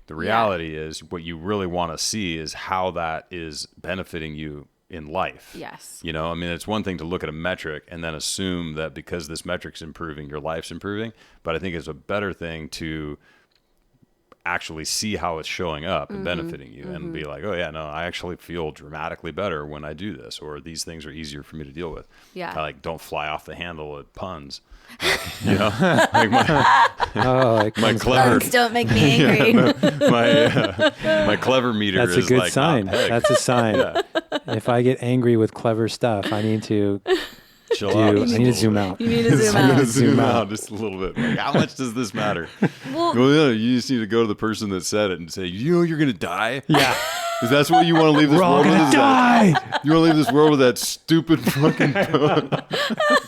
the reality is what you really want to see is how that is benefiting you in life. Yes. You know, I mean, it's one thing to look at a metric and then assume that because this metric's improving, your life's improving. But I think it's a better thing to actually see how it's showing up and benefiting you and be like, oh yeah, no, I actually feel dramatically better when I do this, or these things are easier for me to deal with. Yeah. I like don't fly off the handle at puns. Like, you know, like my clever puns don't make me angry. My clever meter That's is a good like sign. That's a sign. If I get angry with clever stuff, I need to chill out. I need to zoom out. You need to zoom out. Zoom out just a little bit. Like, how much does this matter? Well, yeah, you just need to go to the person that said it and say, you know, you're going to die. Yeah. Is that what you want to leave this We're all world with? gonna die. You want to leave this world with that stupid fucking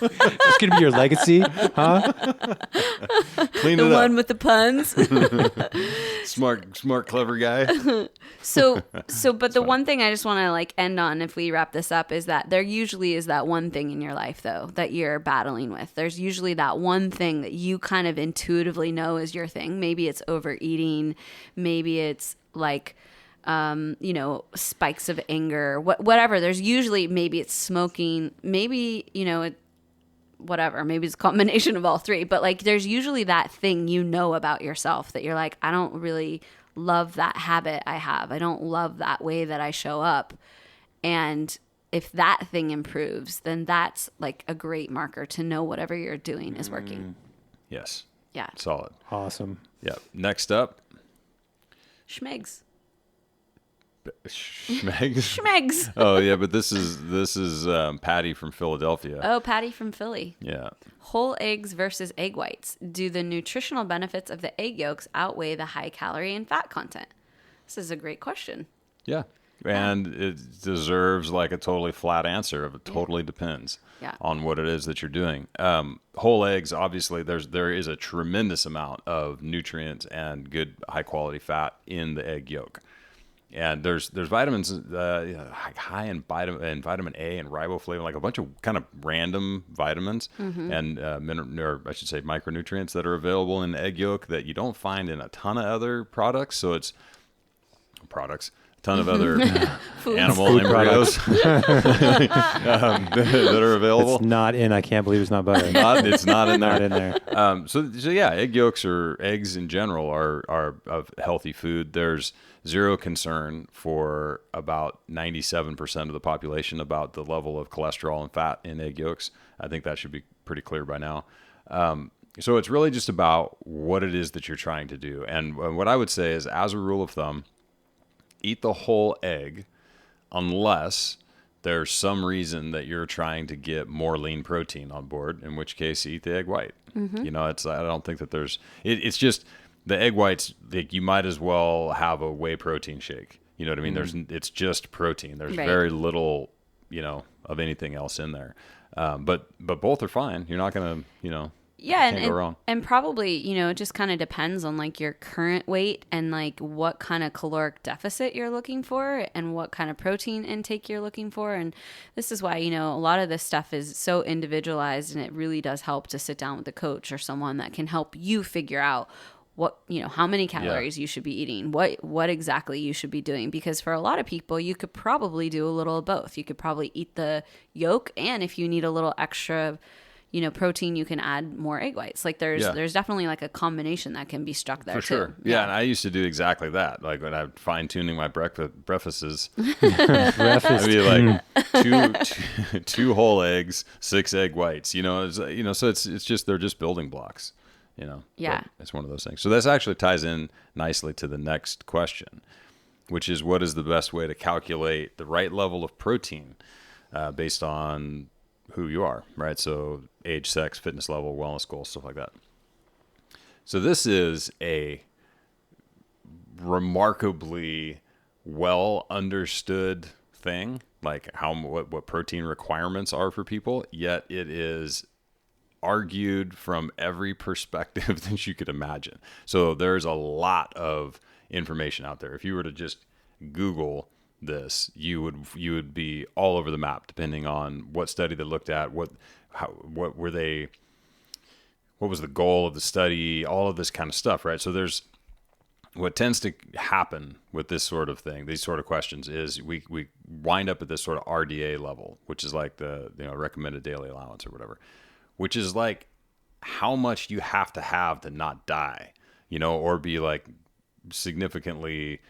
It's gonna be your legacy, huh? Clean The it one up. with the puns. Smart, clever guy. So, but the one thing I just want to like end on, if we wrap this up, is that there usually is that one thing in your life, though, that you're battling with. There's usually that one thing that you kind of intuitively know is your thing. Maybe it's overeating. Maybe it's like, spikes of anger, whatever. There's usually, maybe it's smoking. Maybe, whatever. Maybe it's a combination of all three. But like, there's usually that thing about yourself that you're like, I don't really love that habit I have. I don't love that way that I show up. And if that thing improves, then that's like a great marker to know whatever you're doing is working. Yes. Yeah. Solid. Awesome. Yep. Next up. Schmegs. Schmegs. Schmegs. Oh yeah, but this is Patty from Philadelphia. Oh, Patty from Philly. Yeah. Whole eggs versus egg whites. Do the nutritional benefits of the egg yolks outweigh the high calorie and fat content? This is a great question. Yeah. And it deserves like a totally flat answer of it totally depends on what it is that you're doing. Whole eggs, obviously, there is a tremendous amount of nutrients and good high quality fat in the egg yolk. And there's vitamins high in vitamin A and riboflavin, like a bunch of kind of random vitamins and or I should say micronutrients that are available in egg yolk that you don't find in a ton of other products. So it's a ton of other animal embryos that are available. It's not in. I can't believe it's not butter. It's not in there. Not in there. So yeah, egg yolks or eggs in general are of healthy food. There's zero concern for about 97% of the population about the level of cholesterol and fat in egg yolks. I think that should be pretty clear by now. So it's really just about what it is that you're trying to do. And what I would say is, as a rule of thumb, eat the whole egg unless there's some reason that you're trying to get more lean protein on board, in which case eat the egg white. I don't think that it's just the egg whites, like, you might as well have a whey protein shake. You know what I mean? It's just protein. There's very little, of anything else in there. But both are fine. You're not going to, can't go wrong. And probably, it just kind of depends on like your current weight and like what kind of caloric deficit you're looking for and what kind of protein intake you're looking for. And this is why, a lot of this stuff is so individualized, and it really does help to sit down with a coach or someone that can help you figure out what, how many calories you should be eating, what exactly you should be doing. Because for a lot of people, you could probably do a little of both. You could probably eat the yolk, and if you need a little extra protein, you can add more egg whites. Like there's definitely like a combination that can be struck there. For sure. Too. Yeah. And I used to do exactly that. Like when I'm fine tuning my breakfasts, I'd be like two whole eggs, 6 egg whites, so it's just, they're just building blocks, Yeah. It's one of those things. So this actually ties in nicely to the next question, which is, what is the best way to calculate the right level of protein based on who you are, right? So age, sex, fitness level, wellness goals, stuff like that. So this is a remarkably well understood thing, like what protein requirements are for people, yet it is argued from every perspective that you could imagine. So there's a lot of information out there. If you were to just Google this, you would be all over the map, depending on what study they looked at, what was the goal of the study, all of this kind of stuff, right? So there's what tends to happen with this sort of thing, these sort of questions, is we wind up at this sort of RDA level, which is like the recommended daily allowance or whatever, which is like how much you have to not die, or be like significantly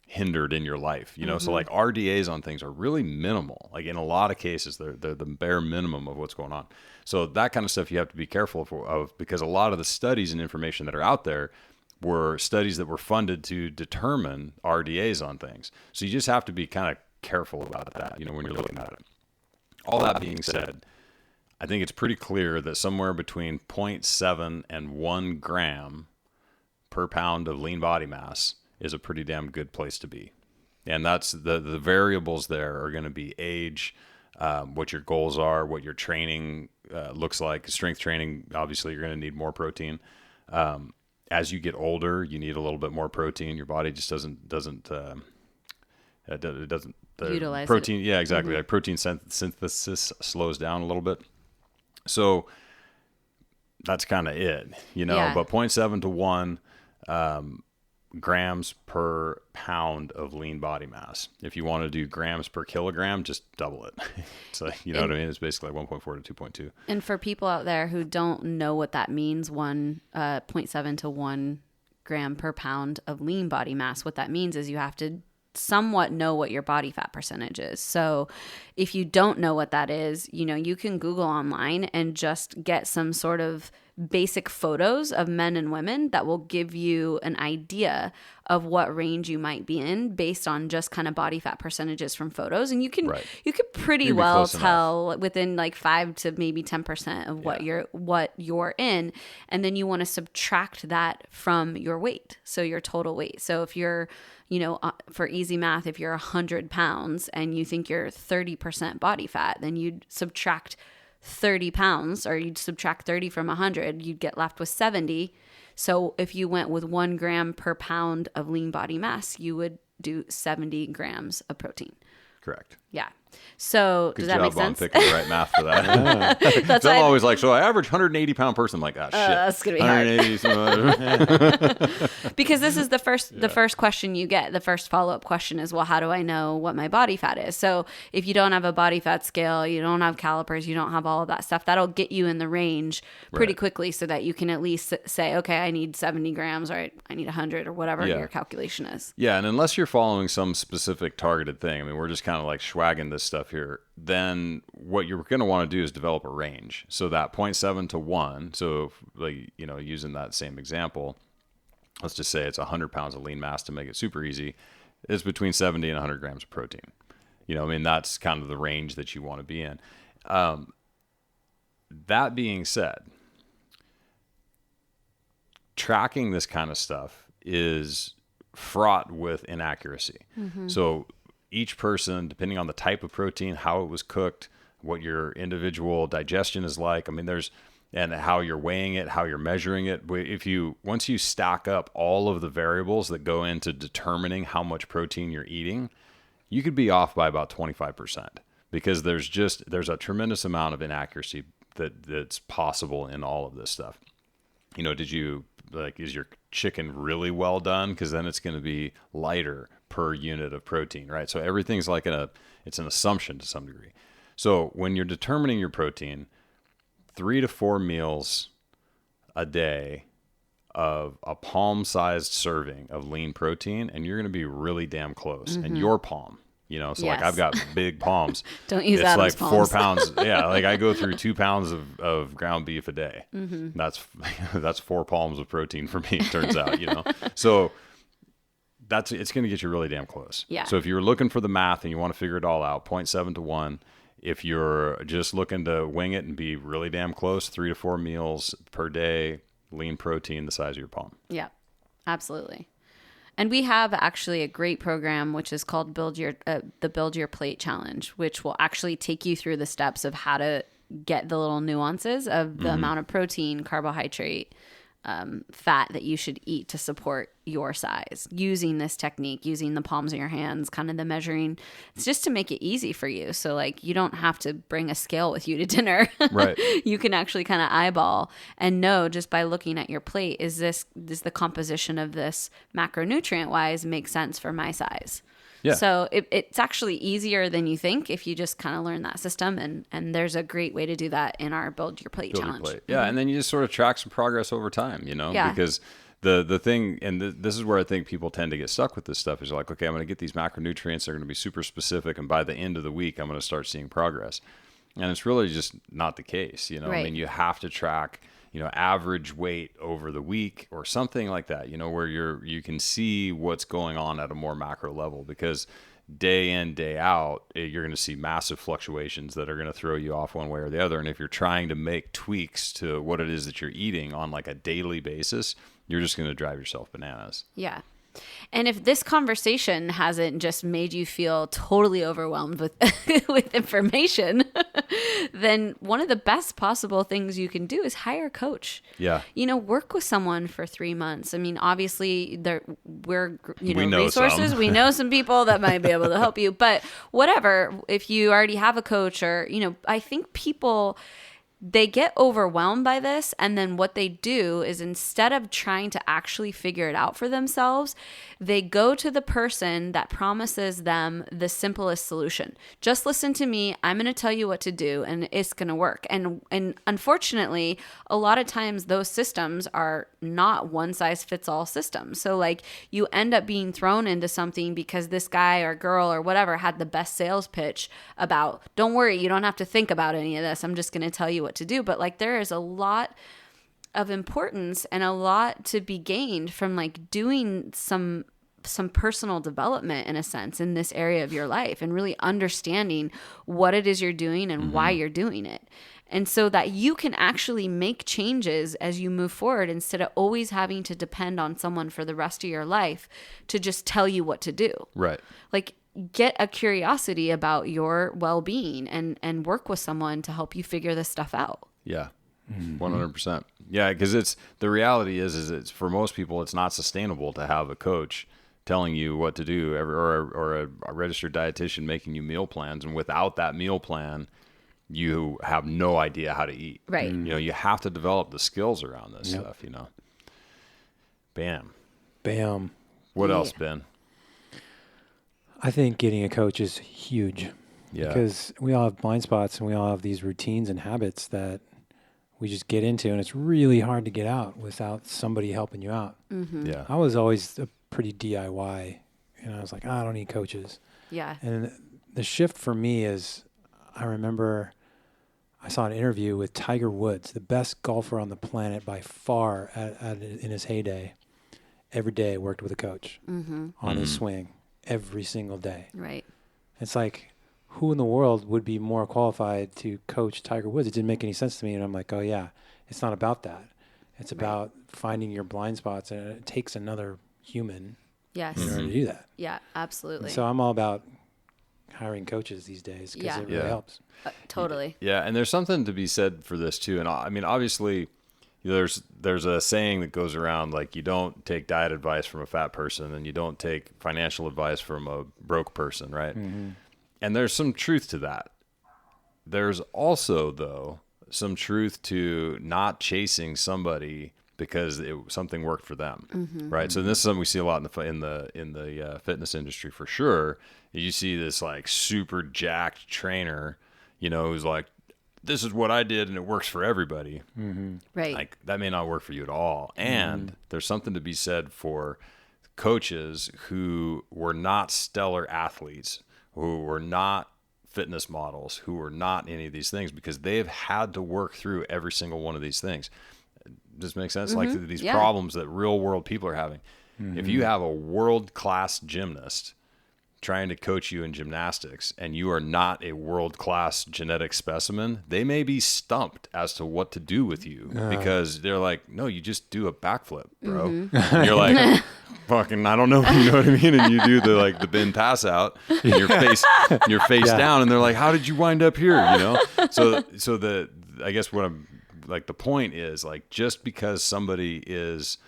hindered in your life, So like RDAs on things are really minimal. Like in a lot of cases, they're the bare minimum of what's going on. So that kind of stuff you have to be careful of, because a lot of the studies and information that are out there were studies that were funded to determine RDAs on things. So you just have to be kind of careful about that, when you're looking at it. All that being said, I think it's pretty clear that somewhere between 0.7 and 1 gram per pound of lean body mass is a pretty damn good place to be. And that's the variables there are going to be age, what your goals are, what your training looks like. Strength training, obviously, you're going to need more protein. As you get older, you need a little bit more protein. Your body just doesn't utilize protein. it. Yeah, exactly. Like protein synthesis slows down a little bit. So that's kind of it, but 0.7 to 1 grams per pound of lean body mass. If you want to do grams per kilogram, just double it. So, what I mean? It's basically like 1.4 to 2.2. And for people out there who don't know what that means, 0.7 to 1 gram per pound of lean body mass, what that means is you have to somewhat know what your body fat percentage is. So if you don't know what that is, you can Google online and just get some sort of basic photos of men and women that will give you an idea of what range you might be in based on just kind of body fat percentages from photos. And you can pretty well tell within like 5 to maybe 10% of what you're in. And then you want to subtract that from your weight. So your total weight. So if you're, for easy math, if you're 100 pounds and you think you're 30% body fat, then you'd subtract 30 pounds, or you'd subtract 30 from 100, you'd get left with 70. So if you went with 1 gram per pound of lean body mass, you would do 70 grams of protein. Correct. Yeah. So Good does that make job on sense? picking the right math for that. That's I'm always like, so I average 180-pound person. I'm like, shit. That's going to be 180. Hard. Because this is the first question you get. The first follow-up question is, well, how do I know what my body fat is? So if you don't have a body fat scale, you don't have calipers, you don't have all of that stuff, that'll get you in the range pretty quickly so that you can at least say, okay, I need 70 grams or I need 100 or whatever your calculation is. Yeah, and unless you're following some specific targeted thing, I mean, we're just kind of like swagging this stuff here, then what you're going to want to do is develop a range. So that 0.7 to 1, so like, using that same example, let's just say it's 100 pounds of lean mass to make it super easy, is between 70 and 100 grams of protein. That's kind of the range that you want to be in. That being said, tracking this kind of stuff is fraught with inaccuracy. Mm-hmm. So each person, depending on the type of protein, how it was cooked, what your individual digestion is like, and how you're weighing it, how you're measuring it. Once you stack up all of the variables that go into determining how much protein you're eating, you could be off by about 25%, because there's a tremendous amount of inaccuracy that's possible in all of this stuff. Is your chicken really well done? Because then it's going to be lighter per unit of protein, right? So everything's like it's an assumption to some degree. So when you're determining your protein, 3 to 4 meals a day of a palm-sized serving of lean protein, and you're going to be really damn close. Mm-hmm. And your palm, so like I've got big palms. Don't use Adam's like palms. 4 pounds. Yeah, like I go through 2 pounds of ground beef a day. Mm-hmm. That's 4 palms of protein for me, it turns out, So it's going to get you really damn close. Yeah. So if you're looking for the math and you want to figure it all out, 0.7 to 1. If you're just looking to wing it and be really damn close, 3 to 4 meals per day, lean protein the size of your palm. Yeah, absolutely. And we have actually a great program which is called the Build Your Plate Challenge, which will actually take you through the steps of how to get the little nuances of the amount of protein, carbohydrate, fat that you should eat to support your size, using this technique, using the palms of your hands, kind of the measuring. It's just to make it easy for you. So like you don't have to bring a scale with you to dinner. Right. You can actually kind of eyeball and know just by looking at your plate, is the composition of this macronutrient wise make sense for my size? Yeah. So it's actually easier than you think if you just kind of learn that system. And there's a great way to do that in our Build Your Plate Challenge. Your plate. Yeah. Mm-hmm. And then you just sort of track some progress over time, because the thing, and this is where I think people tend to get stuck with this stuff, is like, okay, I'm going to get these macronutrients. They're going to be super specific. And by the end of the week, I'm going to start seeing progress. And it's really just not the case. Right. I mean, you have to track, average weight over the week or something like that, where you can see what's going on at a more macro level, because day in, day out, you're going to see massive fluctuations that are going to throw you off one way or the other. And if you're trying to make tweaks to what it is that you're eating on like a daily basis, you're just going to drive yourself bananas. Yeah. And if this conversation hasn't just made you feel totally overwhelmed with with information, then one of the best possible things you can do is hire a coach. Yeah. Work with someone for 3 months. I mean, obviously we're We know resources. some. We know some people that might be able to help you, but whatever, if you already have a coach or, I think people, they get overwhelmed by this, and then what they do is, instead of trying to actually figure it out for themselves, they go to the person that promises them the simplest solution. Just listen to me. I'm going to tell you what to do, and it's going to work. And unfortunately, a lot of times those systems are not one size fits all systems. So like, you end up being thrown into something because this guy or girl or whatever had the best sales pitch about, don't worry, you don't have to think about any of this. I'm just going to tell you what to do. But like, there is a lot of importance and a lot to be gained from like doing some personal development, in a sense, in this area of your life, and really understanding what it is you're doing and why you're doing it. And so that you can actually make changes as you move forward, instead of always having to depend on someone for the rest of your life to just tell you what to do. Right. Like, get a curiosity about your well-being and work with someone to help you figure this stuff out. Yeah. 100%. Yeah. Cause the reality is it's, for most people, it's not sustainable to have a coach telling you what to do, or a registered dietitian making you meal plans. And without that meal plan, you have no idea how to eat. Right. You have to develop the skills around this stuff, Bam. What else, Ben? I think getting a coach is huge. Yeah. Because we all have blind spots, and we all have these routines and habits that we just get into, and it's really hard to get out without somebody helping you out. Mm-hmm. Yeah. I was always a pretty DIY, and I was like, I don't need coaches. Yeah. And the shift for me is, I remember I saw an interview with Tiger Woods, the best golfer on the planet by far in his heyday. Every day worked with a coach on his swing every single day. Right. It's like, who in the world would be more qualified to coach Tiger Woods? It didn't make any sense to me. And I'm like, oh yeah, it's not about that. It's about finding your blind spots, and it takes another human in order to do that. Yeah, absolutely. And so I'm all about hiring coaches these days, because it really helps. Totally. Yeah. And there's something to be said for this too. And I mean, obviously there's a saying that goes around, like, you don't take diet advice from a fat person, and you don't take financial advice from a broke person. Right. Mm-hmm. And there's some truth to that. There's also, though, some truth to not chasing somebody because something worked for them, right? So this is something we see a lot in the fitness industry, for sure. You see this like super jacked trainer, who's like, this is what I did and it works for everybody. Mm-hmm. Right. Like, that may not work for you at all. And there's something to be said for coaches who were not stellar athletes, who were not fitness models, who were not any of these things, because they've had to work through every single one of these things. Does this make sense? Like these problems that real world people are having. If you have a world-class gymnast trying to coach you in gymnastics, and you are not a world-class genetic specimen, they may be stumped as to what to do with you, because they're like, no, you just do a backflip, bro. And you're like, fucking, I don't know, you know what I mean? And you do the bin pass out, and your face down, and they're like, how did you wind up here? So I guess what I'm like, the point is, like, just because somebody is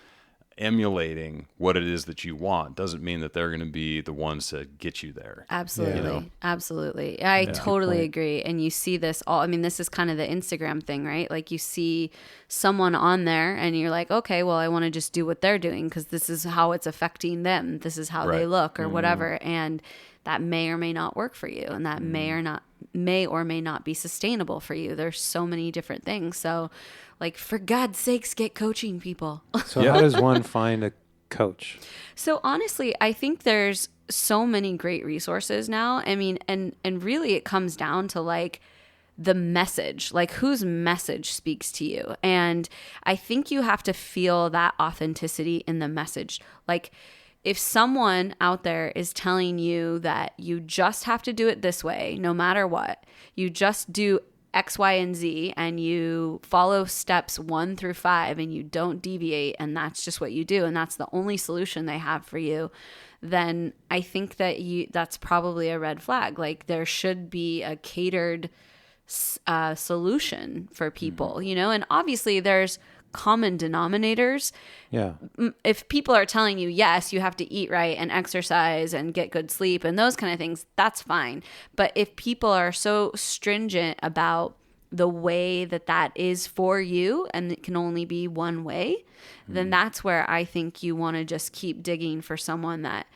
emulating what it is that you want doesn't mean that they're going to be the ones to get you there. Absolutely. Absolutely. I totally agree. And you see this this is kind of the Instagram thing, right? Like, you see someone on there and you're like, okay, well, I want to just do what they're doing because this is how it's affecting them. This is how they look or whatever. And that may or may not work for you. And that may or may not be sustainable for you. There's so many different things. So, like, for God's sakes, get coaching, people. So how does one find a coach? So honestly, I think there's so many great resources now. I mean, and really it comes down to like the message, like whose message speaks to you. And I think you have to feel that authenticity in the message. Like, if someone out there is telling you that you just have to do it this way, no matter what, you just do X, Y, and Z, and you follow steps 1 through 5 and you don't deviate, and that's just what you do, and that's the only solution they have for you, then I think that that's probably a red flag. Like, there should be a catered solution for people, and obviously there's common denominators. Yeah. If people are telling you, yes, you have to eat right and exercise and get good sleep and those kind of things, that's fine. But if people are so stringent about the way that is for you and it can only be one way, then that's where I think you want to just keep digging for someone that,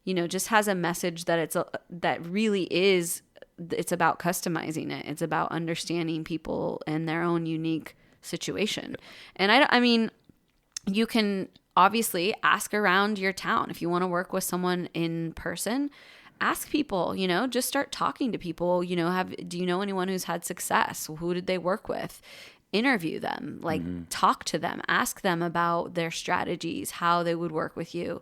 just has a message that that really is, it's about customizing it. It's about understanding people and their own unique situation. And I mean, you can obviously ask around your town. If you want to work with someone in person, ask people, just start talking to people, do you know anyone who's had success? Who did they work with? Interview them, talk to them, ask them about their strategies, how they would work with you.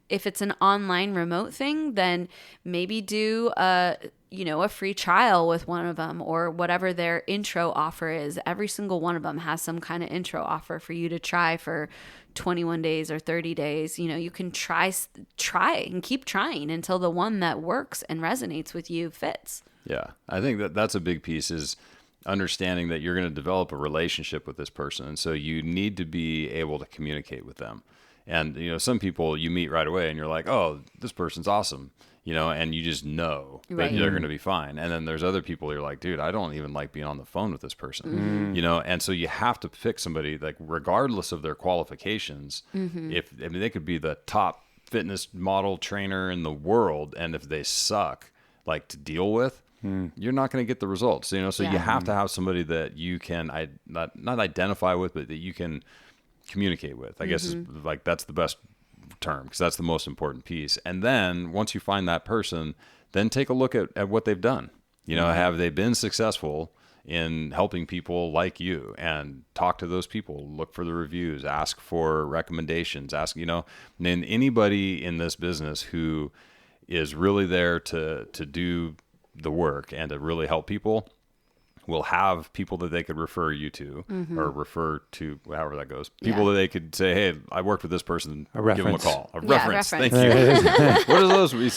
If it's an online remote thing, then maybe do a free trial with one of them, or whatever their intro offer is. Every single one of them has some kind of intro offer for you to try for 21 days or 30 days. You can try and keep trying until the one that works and resonates with you fits. Yeah. I think that's a big piece, is understanding that you're going to develop a relationship with this person. And so you need to be able to communicate with them. And, some people you meet right away and you're like, oh, this person's awesome, and you just know that they're going to be fine. And then there's other people you're like, dude, I don't even like being on the phone with this person, and so you have to pick somebody, like, regardless of their qualifications. They could be the top fitness model trainer in the world, and if they suck, like, to deal with, you're not going to get the results, so you have to have somebody that you can not identify with, but that you can communicate with, I guess, is like, that's the best term, because that's the most important piece. And then once you find that person, then take a look at what they've done. Have they been successful in helping people like you? And talk to those people, look for the reviews, ask for recommendations, and anybody in this business who is really there to do the work and to really help people will have people that they could refer you to, or refer to, however that goes. People that they could say, hey, I worked with this person. Give them a call. A reference. Thank you. What are those where you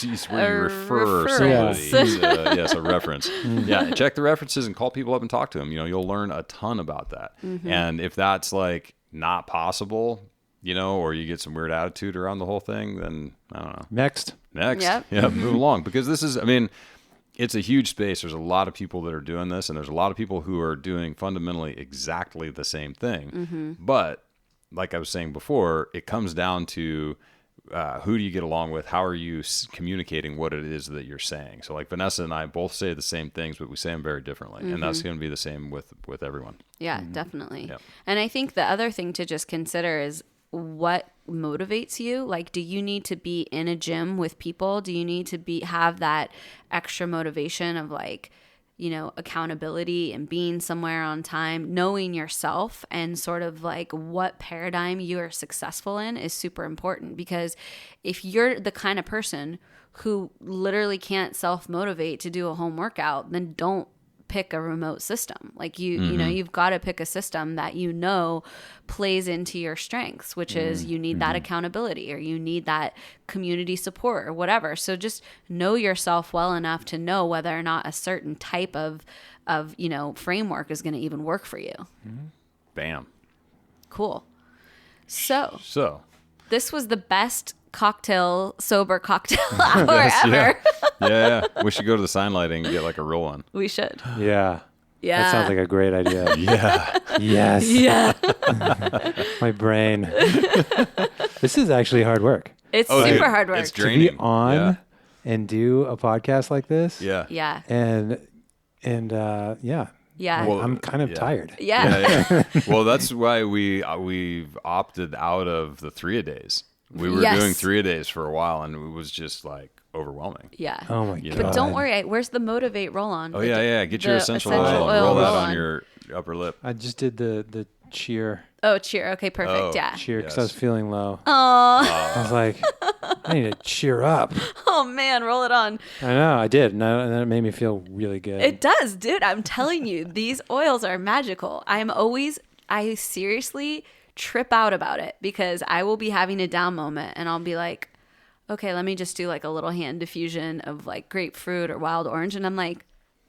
refer somebody? Yes, a reference. Yeah, check the references and call people up and talk to them. You'll learn a ton about that. And if that's like not possible, or you get some weird attitude around the whole thing, then I don't know. Next. Yeah, move along. Because this is, it's a huge space. There's a lot of people that are doing this, and there's a lot of people who are doing fundamentally exactly the same thing. But like I was saying before, it comes down to who do you get along with? How are you communicating what it is that you're saying? So like Vanessa and I both say the same things, but we say them very differently. And that's going to be the same with everyone. Yeah, definitely. Yep. And I think the other thing to just consider is what motivates you. Like, do you need to be in a gym with people? Do you need to have that extra motivation of, like, accountability and being somewhere on time? Knowing yourself and sort of like what paradigm you are successful in is super important, because if you're the kind of person who literally can't self-motivate to do a home workout, then don't pick a remote system. Like you've got to pick a system that plays into your strengths, which is you need that accountability, or you need that community support, or whatever. So just know yourself well enough to know whether or not a certain type of framework is going to even work for you. Bam. Cool. So this was the best sober cocktail hour ever. Yeah. We should go to the sign lighting and get like a real one. We should. Yeah. That sounds like a great idea. Yeah. Yes. Yeah. My brain. This is actually hard work. It's super hard work. It's draining. To be on and do a podcast like this. Yeah. Yeah. And Yeah. Well, I'm kind of tired. Yeah. Well, that's why we've opted out of the 3-a-days. We were doing 3-a-days for a while, and it was just like overwhelming. Yeah. Oh my God. But don't worry. Where's the Motivate roll-on? Oh yeah. Get your essential oil and roll that on your upper lip. I just did the cheer. Oh, cheer. Okay, perfect. Oh, yeah. Cheer, because I was feeling low. Oh. I was like, I need to cheer up. Oh man, roll it on. I know, I did. And then it made me feel really good. It does, dude. I'm telling you, these oils are magical. I seriously trip out about it because I will be having a down moment and I'll be like, okay, let me just do like a little hand diffusion of like grapefruit or wild orange. And I'm like,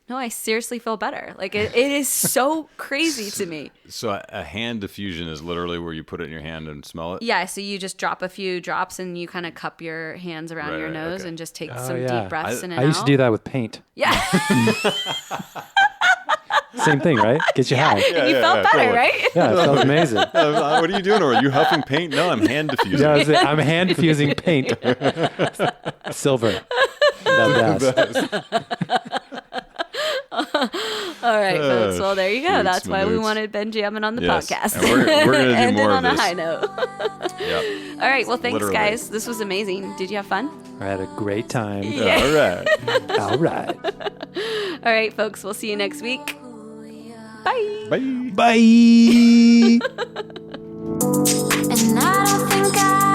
no, I seriously feel better. Like it is so crazy to me. So a hand diffusion is literally where you put it in your hand and smell it? Yeah, so you just drop a few drops and you kind of cup your hands around your nose and just take some deep breaths in and out. I used to do that with paint. Yeah. Same thing, right? Get you high. And you felt better, totally. Right? Yeah, it felt amazing. What are you doing? Are you huffing paint? No, I'm hand diffusing. Yeah, I'm hand diffusing paint. Silver. All right, folks. Well, there you go. That's why we wanted Ben jamming on the podcast. And we're going to do more on of this. a high note. Yep. All right. Well, thanks, guys. This was amazing. Did you have fun? I had a great time. Yeah. All right. All right. All right, folks. We'll see you next week. Bye. Bye. Bye. And I don't think I